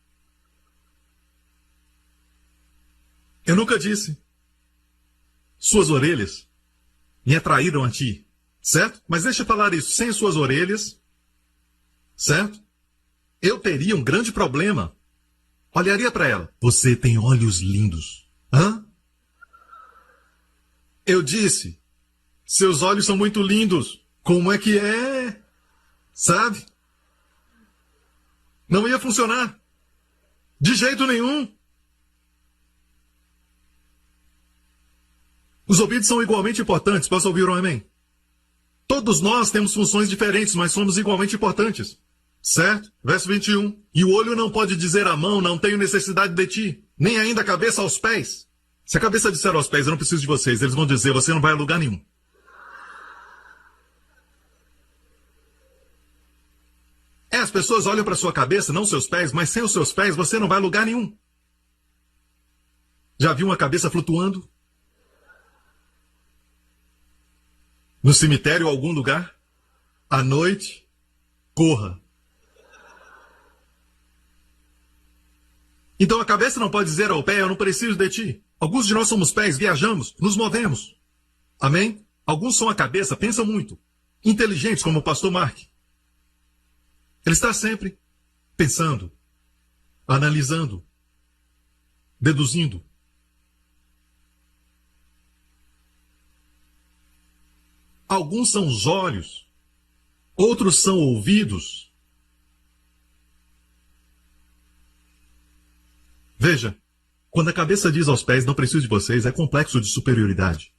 Eu nunca disse. Suas orelhas me atraíram a ti, certo? Mas deixa eu falar isso, sem suas orelhas, certo? Eu teria um grande problema. Olharia para ela. Você tem olhos lindos. Hã? Eu disse, seus olhos são muito lindos. Como é que é? Sabe? Não ia funcionar. De jeito nenhum. Os ouvidos são igualmente importantes. Posso ouvir um amém? Todos nós temos funções diferentes, mas somos igualmente importantes. Certo? Verso 21. E o olho não pode dizer à mão, não tenho necessidade de ti. Nem ainda a cabeça aos pés. Se a cabeça disser aos pés, eu não preciso de vocês, eles vão dizer, você não vai a lugar nenhum. As pessoas olham para sua cabeça, não seus pés, mas sem os seus pés você não vai a lugar nenhum. Já viu uma cabeça flutuando? No cemitério ou algum lugar? à noite, corra. Então a cabeça não pode dizer ao pé, eu não preciso de ti. Alguns de nós somos pés, viajamos, nos movemos. Amém? Alguns são a cabeça, pensam muito. Inteligentes, como o pastor Mark. Ele está sempre pensando, analisando, deduzindo. Alguns são os olhos, outros são ouvidos. Veja, quando a cabeça diz aos pés, não preciso de vocês, é complexo de superioridade.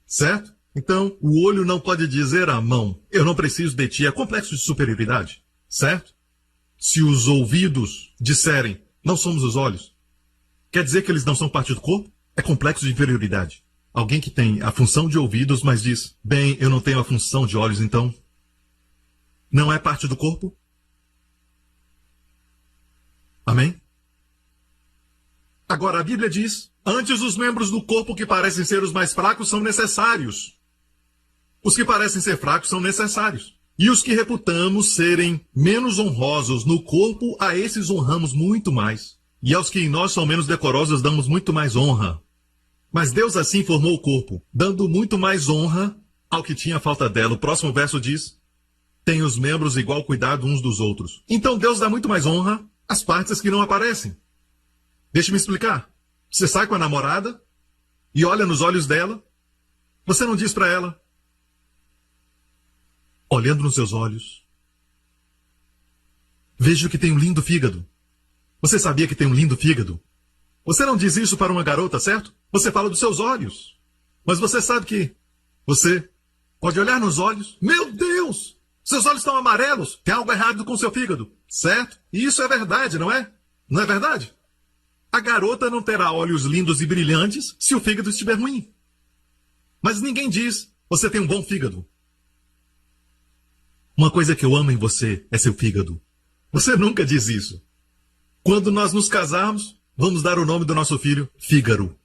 Certo? Então, o olho não pode dizer à mão, eu não preciso de ti, é complexo de superioridade. Certo? Se os ouvidos disserem, não somos os olhos, quer dizer que eles não são parte do corpo? É complexo de inferioridade. Alguém que tem a função de ouvidos, mas diz, bem, eu não tenho a função de olhos, então não é parte do corpo? Amém? Agora, a Bíblia diz, antes os membros do corpo que parecem ser os mais fracos são necessários. Os que parecem ser fracos são necessários. E os que reputamos serem menos honrosos no corpo, a esses honramos muito mais. E aos que em nós são menos decorosos, damos muito mais honra. Mas Deus assim formou o corpo, dando muito mais honra ao que tinha falta dela. O próximo verso diz, tem os membros igual cuidado uns dos outros. Então Deus dá muito mais honra às partes que não aparecem. Deixe-me explicar. Você sai com a namorada e olha nos olhos dela. Você não diz para ela, olhando nos seus olhos, vejo que tem um lindo fígado. Você sabia que tem um lindo fígado? Você não diz isso para uma garota, certo? Você fala dos seus olhos. Mas você sabe que você pode olhar nos olhos. Meu Deus! Seus olhos estão amarelos. Tem algo errado com seu fígado. Certo? E isso é verdade, não é? Não é verdade? A garota não terá olhos lindos e brilhantes se o fígado estiver ruim. Mas ninguém diz, você tem um bom fígado. Uma coisa que eu amo em você é seu fígado. Você nunca diz isso. Quando nós nos casarmos, vamos dar o nome do nosso filho, Fígaro.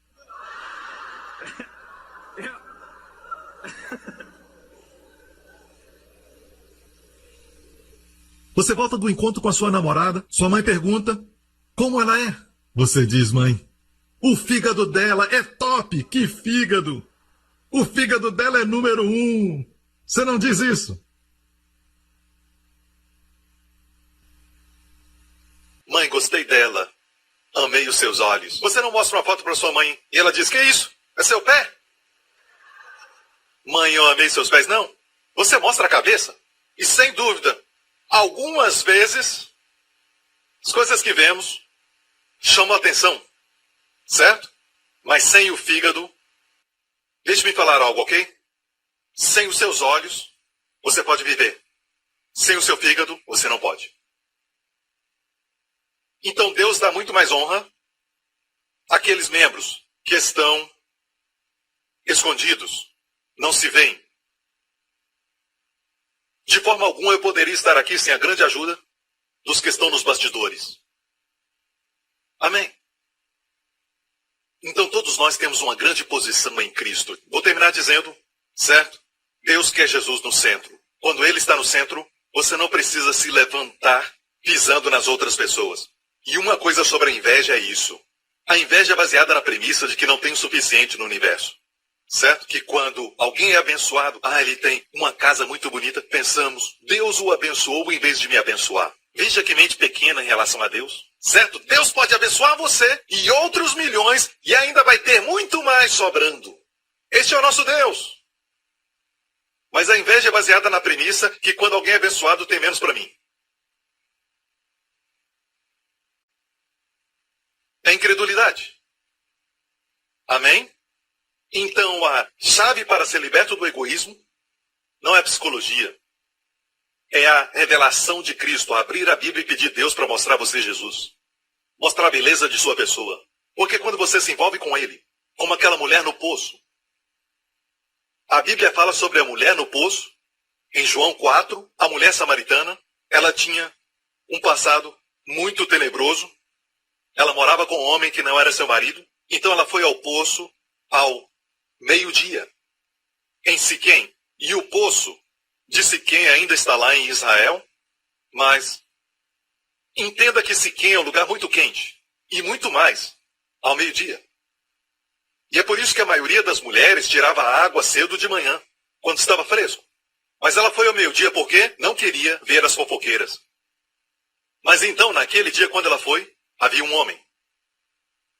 Você volta do encontro com a sua namorada, sua mãe pergunta, como ela é? Você diz, mãe, o fígado dela é top, que fígado! O fígado dela é número 1. Você não diz isso? Mãe, gostei dela. Amei os seus olhos. Você não mostra uma foto para sua mãe e ela diz, que é isso? É seu pé? Mãe, eu amei seus pés. Não. Você mostra a cabeça. E sem dúvida, algumas vezes, as coisas que vemos chamam a atenção. Certo? Mas sem o fígado, deixe-me falar algo, ok? Sem os seus olhos, você pode viver. Sem o seu fígado, você não pode. Então Deus dá muito mais honra àqueles membros que estão escondidos, não se veem. De forma alguma eu poderia estar aqui sem a grande ajuda dos que estão nos bastidores. Amém? Então todos nós temos uma grande posição em Cristo. Vou terminar dizendo, certo? Deus quer Jesus no centro. Quando Ele está no centro, você não precisa se levantar pisando nas outras pessoas. E uma coisa sobre a inveja é isso. A inveja é baseada na premissa de que não tem o suficiente no universo. Certo? Que quando alguém é abençoado, ele tem uma casa muito bonita, pensamos, Deus o abençoou em vez de me abençoar. Veja que mente pequena em relação a Deus. Certo? Deus pode abençoar você e outros milhões e ainda vai ter muito mais sobrando. Este é o nosso Deus. Mas a inveja é baseada na premissa que quando alguém é abençoado tem menos para mim. É incredulidade. Amém? Então a chave para ser liberto do egoísmo não é psicologia. É a revelação de Cristo, abrir a Bíblia e pedir a Deus para mostrar a você Jesus. Mostrar a beleza de sua pessoa. Porque quando você se envolve com Ele, como aquela mulher no poço, a Bíblia fala sobre a mulher no poço, em João 4, a mulher samaritana, ela tinha um passado muito tenebroso. Ela morava com um homem que não era seu marido, então ela foi ao poço ao meio-dia, em Siquém. E o poço de Siquém ainda está lá em Israel, mas entenda que Siquém é um lugar muito quente, e muito mais, ao meio-dia. E é por isso que a maioria das mulheres tirava a água cedo de manhã, quando estava fresco. Mas ela foi ao meio-dia porque não queria ver as fofoqueiras. Mas então, naquele dia, quando ela foi, havia um homem.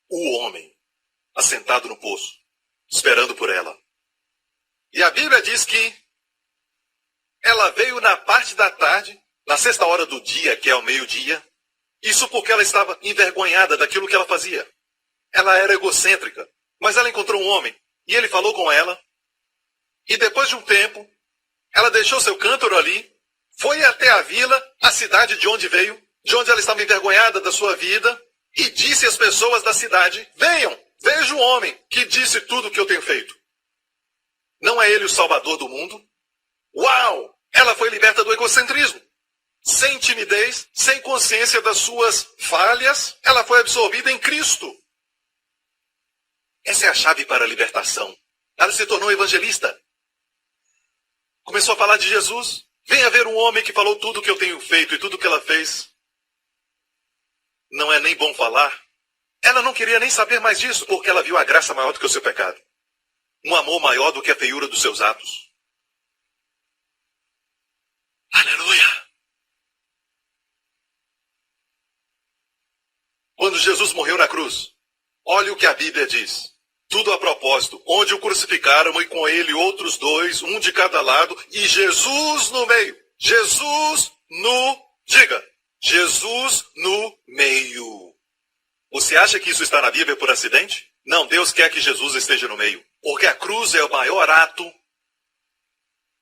O homem, assentado no poço, esperando por ela. E a Bíblia diz que ela veio na parte da tarde, na sexta hora do dia, que é ao meio-dia. Isso porque ela estava envergonhada daquilo que ela fazia. Ela era egocêntrica, mas ela encontrou um homem e ele falou com ela. E depois de um tempo, ela deixou seu cântaro ali, foi até a vila, a cidade de onde veio, de onde ela estava envergonhada da sua vida, e disse às pessoas da cidade: venham, veja o homem que disse tudo o que eu tenho feito. Não é ele o salvador do mundo? Uau! Ela foi liberta do egocentrismo. Sem timidez, sem consciência das suas falhas, ela foi absorvida em Cristo. Essa é a chave para a libertação. Ela se tornou evangelista. Começou a falar de Jesus. Venha ver um homem que falou tudo o que eu tenho feito e tudo o que ela fez. Não é nem bom falar. Ela não queria nem saber mais disso, porque ela viu a graça maior do que o seu pecado. Um amor maior do que a feiura dos seus atos. Aleluia! Quando Jesus morreu na cruz, olha o que a Bíblia diz. Tudo a propósito, onde o crucificaram e com ele outros dois, um de cada lado, e Jesus no meio. Jesus diga, Jesus no meio. Você acha que isso está na Bíblia por acidente? Não, Deus quer que Jesus esteja no meio. Porque a cruz é o maior ato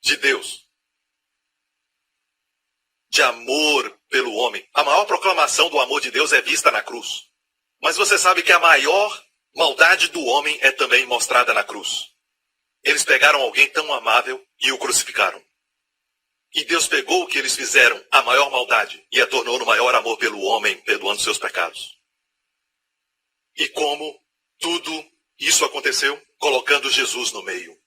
de Deus. De amor pelo homem. A maior proclamação do amor de Deus é vista na cruz. Mas você sabe que a maior maldade do homem é também mostrada na cruz. Eles pegaram alguém tão amável e o crucificaram. E Deus pegou o que eles fizeram, a maior maldade, e a tornou no maior amor pelo homem, perdoando seus pecados. E como tudo isso aconteceu? Colocando Jesus no meio.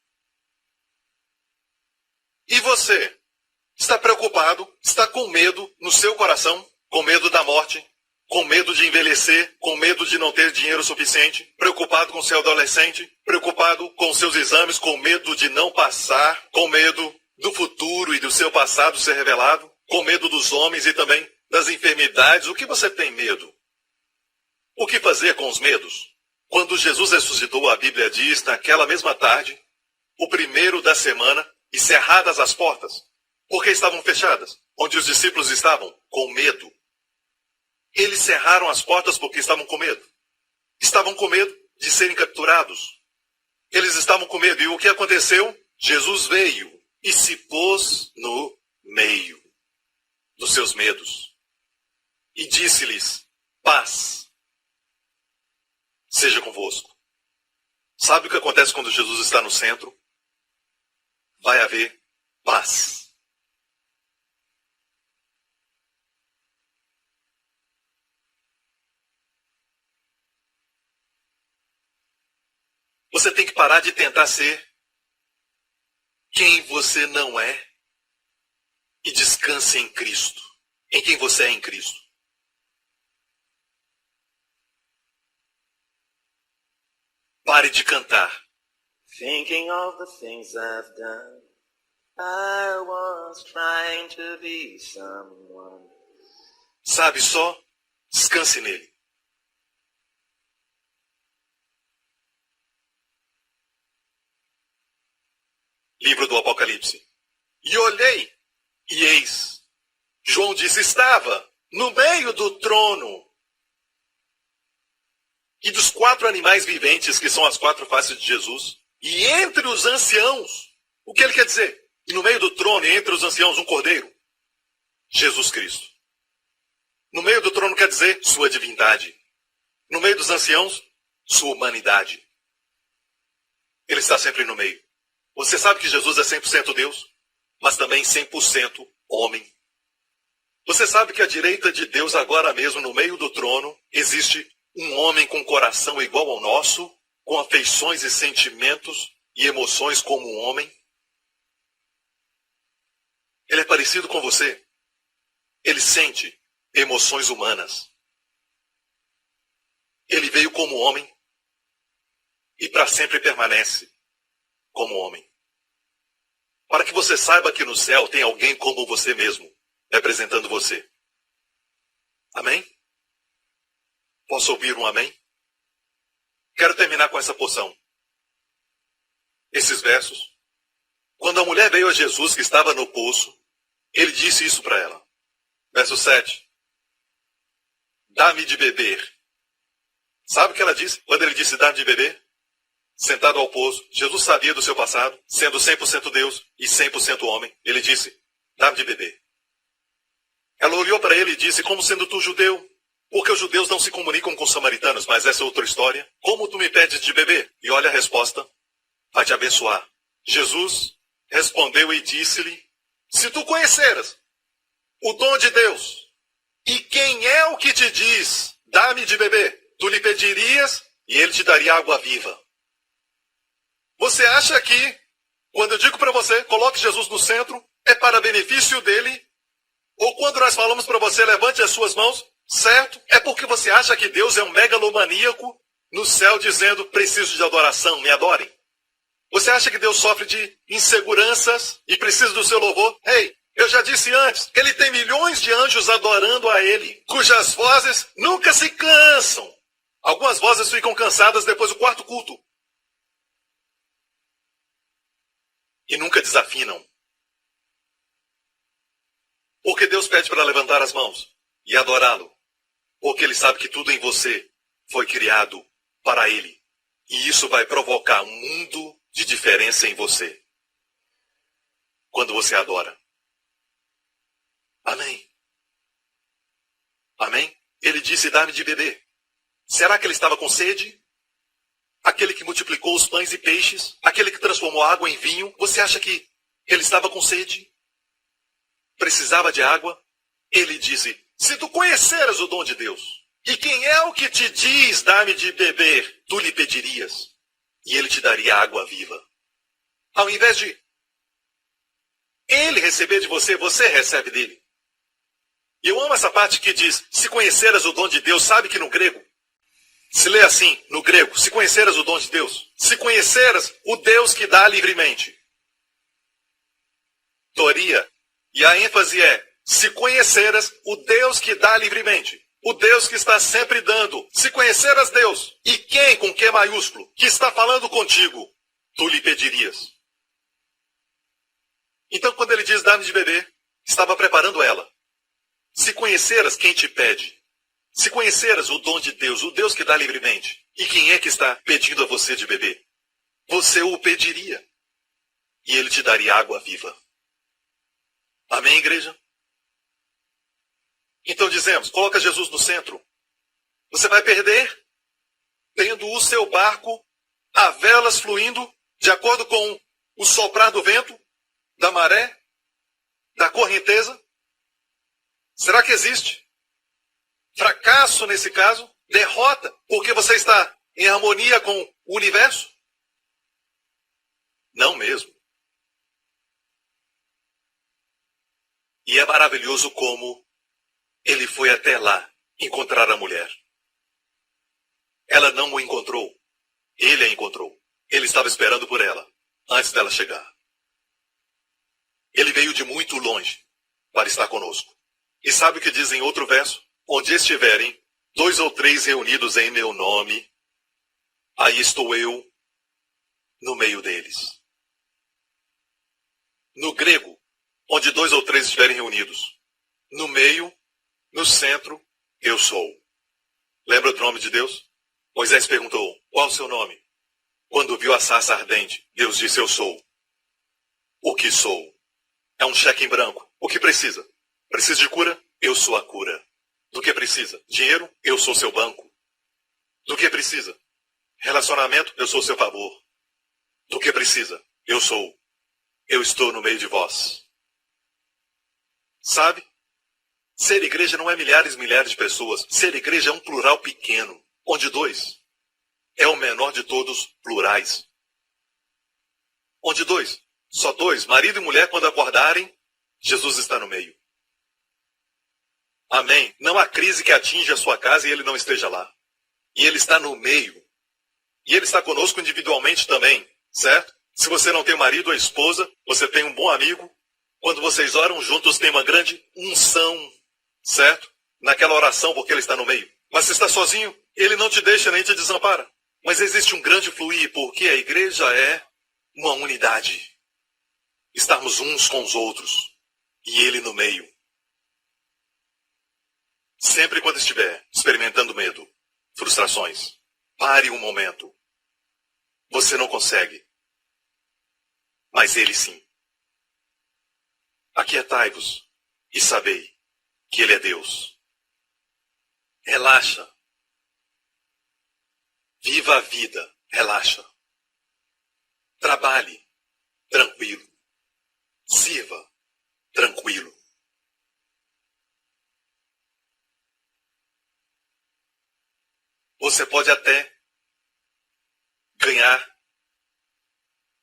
E você? Está preocupado? Está com medo no seu coração? Com medo da morte? Com medo de envelhecer? Com medo de não ter dinheiro suficiente? Preocupado com seu adolescente? Preocupado com seus exames? Com medo de não passar? Com medo do futuro e do seu passado ser revelado? Com medo dos homens e também das enfermidades? O que você tem medo? O que fazer com os medos? Quando Jesus ressuscitou, a Bíblia diz, naquela mesma tarde, o primeiro da semana, e cerradas as portas, porque estavam fechadas, onde os discípulos estavam com medo. Eles cerraram as portas porque estavam com medo. Estavam com medo de serem capturados. Eles estavam com medo. E o que aconteceu? Jesus veio e se pôs no meio dos seus medos. E disse-lhes: paz seja convosco. Sabe o que acontece quando Jesus está no centro? Vai haver paz. Você tem que parar de tentar ser quem você não é e descanse em Cristo, em quem você é em Cristo. Pare de cantar. Thinking of the things I've done, I was trying to be someone. Sabe, só descanse nele. Livro do Apocalipse. E olhei, e eis, João disse, estava no meio do trono e dos 4 animais viventes, que são as 4 faces de Jesus, e entre os anciãos, o que ele quer dizer? E no meio do trono, e entre os anciãos, um cordeiro, Jesus Cristo. No meio do trono quer dizer sua divindade. No meio dos anciãos, sua humanidade. Ele está sempre no meio. Você sabe que Jesus é 100% Deus, mas também 100% homem. Você sabe que à direita de Deus, agora mesmo, no meio do trono, existe um homem com coração igual ao nosso, com afeições e sentimentos e emoções como um homem? Ele é parecido com você. Ele sente emoções humanas. Ele veio como homem e para sempre permanece como homem. Para que você saiba que no céu tem alguém como você mesmo, representando você. Amém? Posso ouvir um amém? Quero terminar com essa porção. Esses versos. Quando a mulher veio a Jesus, que estava no poço, ele disse isso para ela. Verso 7. Dá-me de beber. Sabe o que ela disse? Quando ele disse dá-me de beber? Sentado ao poço, Jesus sabia do seu passado, sendo 100% Deus e 100% homem. Ele disse, dá-me de beber. Ela olhou para ele e disse, como sendo tu judeu? Porque os judeus não se comunicam com os samaritanos, mas essa é outra história. Como tu me pedes de beber? E olha a resposta, vai te abençoar. Jesus respondeu e disse-lhe, se tu conheceras o dom de Deus, e quem é o que te diz, dá-me de beber, tu lhe pedirias e ele te daria água viva. Você acha que, quando eu digo para você, coloque Jesus no centro, é para benefício dele? Ou quando nós falamos para você, levante as suas mãos, certo? É porque você acha que Deus é um megalomaníaco no céu dizendo, preciso de adoração, me adorem? Você acha que Deus sofre de inseguranças e precisa do seu louvor? Ei, eu já disse antes, ele tem milhões de anjos adorando a ele, cujas vozes nunca se cansam. Algumas vozes ficam cansadas depois do quarto culto. E nunca desafinam. Porque Deus pede para levantar as mãos e adorá-lo. Porque ele sabe que tudo em você foi criado para ele. E isso vai provocar um mundo de diferença em você. Quando você adora. Amém. Amém? Ele disse, dá-me de beber. Será que ele estava com sede? Aquele que multiplicou os pães e peixes? Aquele que transformou água em vinho? Você acha que ele estava com sede? Precisava de água? Ele disse, se tu conheceras o dom de Deus, e quem é o que te diz, dá-me de beber, tu lhe pedirias, e ele te daria água viva. Ao invés de ele receber de você, você recebe dele. E eu amo essa parte que diz, se conheceras o dom de Deus, sabe que no grego, se lê assim, no grego, se conheceras o dom de Deus, se conheceras o Deus que dá livremente. Toria, e a ênfase é, se conheceras o Deus que dá livremente, o Deus que está sempre dando, se conheceras Deus, e quem, com Q maiúsculo, que está falando contigo, tu lhe pedirias. Então quando ele diz dá-me de beber, estava preparando ela. Se conheceras quem te pede, se conheceras o dom de Deus, o Deus que dá livremente, e quem é que está pedindo a você de beber, você o pediria, e ele te daria água viva. Amém, igreja? Então dizemos, coloca Jesus no centro. Você vai perder, tendo o seu barco a velas fluindo, de acordo com o soprar do vento, da maré, da correnteza? Será que existe fracasso nesse caso? Derrota, porque você está em harmonia com o universo? Não mesmo. E é maravilhoso como ele foi até lá encontrar a mulher. Ela não o encontrou. Ele a encontrou. Ele estava esperando por ela, antes dela chegar. Ele veio de muito longe para estar conosco. E sabe o que diz em outro verso? Onde estiverem 2 ou 3 reunidos em meu nome, aí estou eu no meio deles. No grego, onde 2 ou 3 estiverem reunidos, no meio, no centro, eu sou. Lembra do nome de Deus? Moisés perguntou, qual o seu nome? Quando viu a sarça ardente, Deus disse, eu sou. O que sou? É um cheque em branco. O que precisa? Precisa de cura? Eu sou a cura. Do que precisa? Dinheiro? Eu sou seu banco. Do que precisa? Relacionamento? Eu sou seu favor. Do que precisa? Eu sou. Eu estou no meio de vós. Sabe? Ser igreja não é milhares e milhares de pessoas. Ser igreja é um plural pequeno, onde 2 é o menor de todos plurais. Onde 2, só 2, marido e mulher, quando acordarem, Jesus está no meio. Amém? Não há crise que atinja a sua casa e ele não esteja lá. E ele está no meio. E ele está conosco individualmente também, certo? Se você não tem marido ou esposa, você tem um bom amigo. Quando vocês oram juntos, tem uma grande unção, certo? Naquela oração, porque ele está no meio. Mas se está sozinho, ele não te deixa nem te desampara. Mas existe um grande fluir, porque a igreja é uma unidade. Estarmos uns com os outros. E ele no meio. Sempre quando estiver experimentando medo, frustrações, pare um momento. Você não consegue. Mas ele sim. Aquietai-vos e sabei que ele é Deus. Relaxa. Viva a vida. Relaxa. Trabalhe. Tranquilo. Sirva. Tranquilo. Você pode até ganhar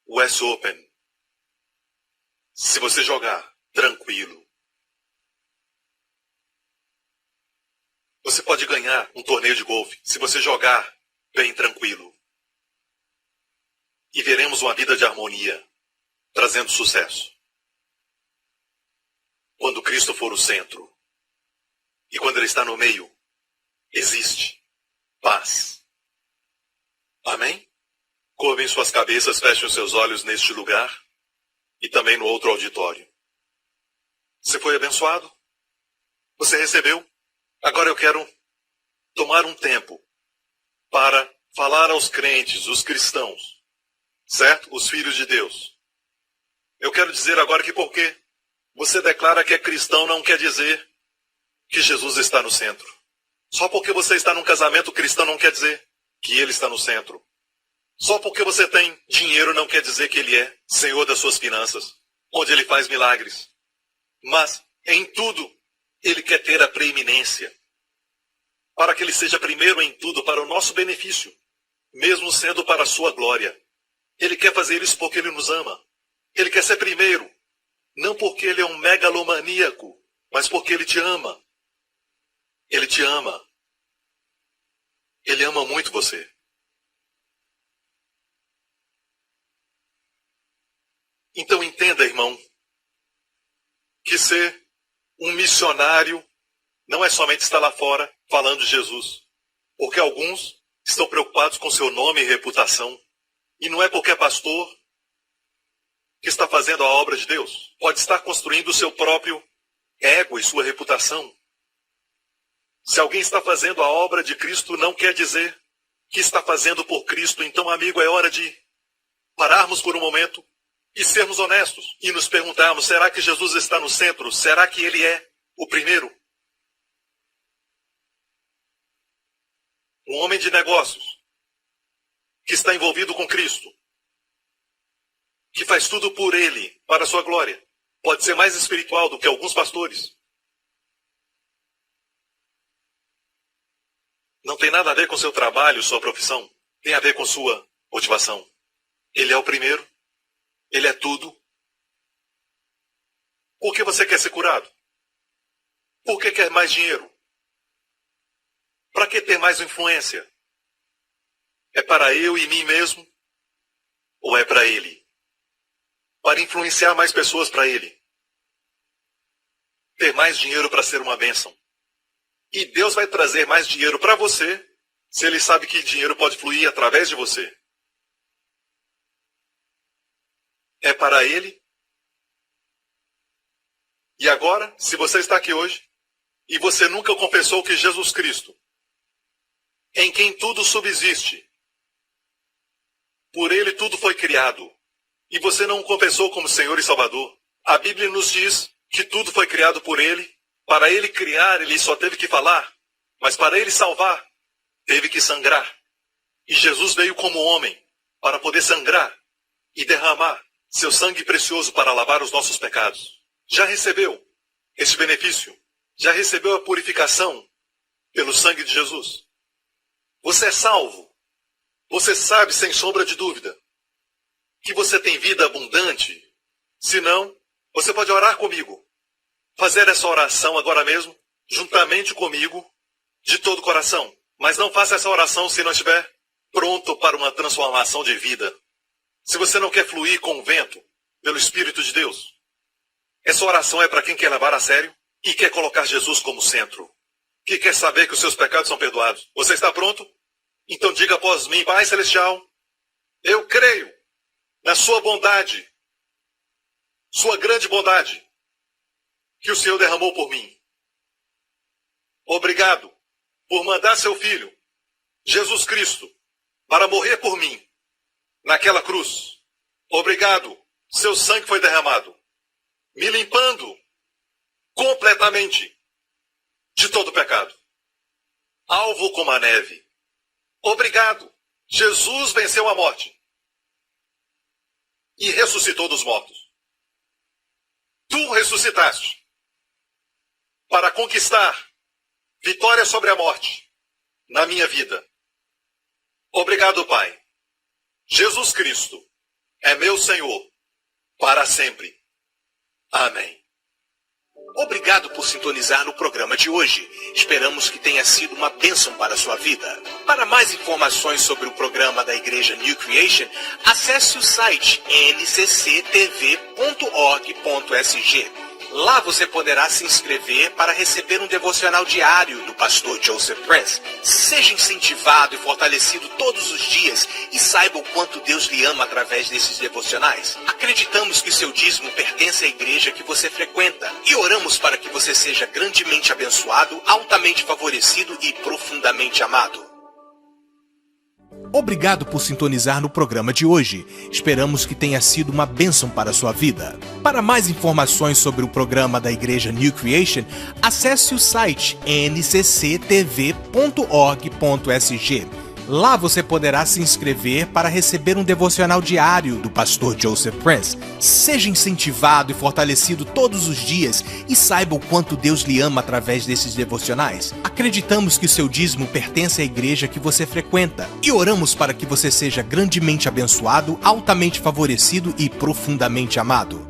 o US Open se você jogar tranquilo. Você pode ganhar um torneio de golfe se você jogar bem tranquilo. E veremos uma vida de harmonia, trazendo sucesso. Quando Cristo for o centro, e quando Ele está no meio, existe paz. Amém? Curvem suas cabeças, fechem os seus olhos neste lugar e também no outro auditório. Você foi abençoado? Você recebeu? Agora eu quero tomar um tempo para falar aos crentes, os cristãos, certo? Os filhos de Deus. Eu quero dizer agora que porque você declara que é cristão não quer dizer que Jesus está no centro. Só porque você está num casamento cristão não quer dizer que Ele está no centro. Só porque você tem dinheiro não quer dizer que Ele é Senhor das suas finanças, onde Ele faz milagres. Mas, em tudo, Ele quer ter a preeminência. Para que Ele seja primeiro em tudo, para o nosso benefício, mesmo sendo para a sua glória. Ele quer fazer isso porque Ele nos ama. Ele quer ser primeiro, não porque Ele é um megalomaníaco, mas porque Ele te ama. Ele te ama. Ele ama muito você. Então entenda, irmão, que ser um missionário não é somente estar lá fora falando de Jesus. Porque alguns estão preocupados com seu nome e reputação. E não é porque é pastor que está fazendo a obra de Deus. Pode estar construindo o seu próprio ego e sua reputação. Se alguém está fazendo a obra de Cristo, não quer dizer que está fazendo por Cristo. Então, amigo, é hora de pararmos por um momento e sermos honestos. E nos perguntarmos, será que Jesus está no centro? Será que Ele é o primeiro? Um homem de negócios que está envolvido com Cristo, que faz tudo por Ele, para a sua glória, pode ser mais espiritual do que alguns pastores. Não tem nada a ver com seu trabalho, sua profissão. Tem a ver com sua motivação. Ele é o primeiro. Ele é tudo. Por que você quer ser curado? Por que quer mais dinheiro? Para que ter mais influência? É para eu e mim mesmo? Ou é para Ele? Para influenciar mais pessoas para Ele? Ter mais dinheiro para ser uma bênção? E Deus vai trazer mais dinheiro para você, se Ele sabe que dinheiro pode fluir através de você. É para Ele. E agora, se você está aqui hoje, e você nunca confessou que Jesus Cristo, em quem tudo subsiste, por Ele tudo foi criado, e você não o confessou como Senhor e Salvador, a Bíblia nos diz que tudo foi criado por Ele. Para Ele criar, Ele só teve que falar. Mas para Ele salvar, teve que sangrar. E Jesus veio como homem para poder sangrar e derramar seu sangue precioso para lavar os nossos pecados. Já recebeu esse benefício? Já recebeu a purificação pelo sangue de Jesus? Você é salvo. Você sabe, sem sombra de dúvida, que você tem vida abundante. Se não, você pode orar comigo. fazer essa oração agora mesmo, juntamente comigo, de todo o coração. Mas não faça essa oração se não estiver pronto para uma transformação de vida. Se você não quer fluir com o vento, pelo Espírito de Deus. Essa oração é para quem quer levar a sério e quer colocar Jesus como centro. Que quer saber que os seus pecados são perdoados. Você está pronto? Então diga após mim: Pai Celestial, eu creio na sua bondade, sua grande bondade, que o Senhor derramou por mim. Obrigado por mandar seu Filho, Jesus Cristo, para morrer por mim, naquela cruz. Obrigado, seu sangue foi derramado, me limpando completamente de todo pecado, alvo como a neve. Obrigado, Jesus venceu a morte e ressuscitou dos mortos. Tu ressuscitaste para conquistar vitória sobre a morte na minha vida. Obrigado, Pai. Jesus Cristo é meu Senhor para sempre. Amém. Obrigado por sintonizar no programa de hoje. Esperamos que tenha sido uma bênção para a sua vida. Para mais informações sobre o programa da Igreja New Creation, acesse o site ncctv.org.sg. Lá você poderá se inscrever para receber um devocional diário do pastor Joseph Prince. Seja incentivado e fortalecido todos os dias e saiba o quanto Deus lhe ama através desses devocionais. Acreditamos que seu dízimo pertence à igreja que você frequenta e oramos para que você seja grandemente abençoado, altamente favorecido e profundamente amado. Obrigado por sintonizar no programa de hoje. Esperamos que tenha sido uma bênção para a sua vida. Para mais informações sobre o programa da Igreja New Creation, acesse o site ncctv.org.sg. Lá você poderá se inscrever para receber um devocional diário do pastor Joseph Prince. Seja incentivado e fortalecido todos os dias e saiba o quanto Deus lhe ama através desses devocionais. Acreditamos que o seu dízimo pertence à igreja que você frequenta e oramos para que você seja grandemente abençoado, altamente favorecido e profundamente amado.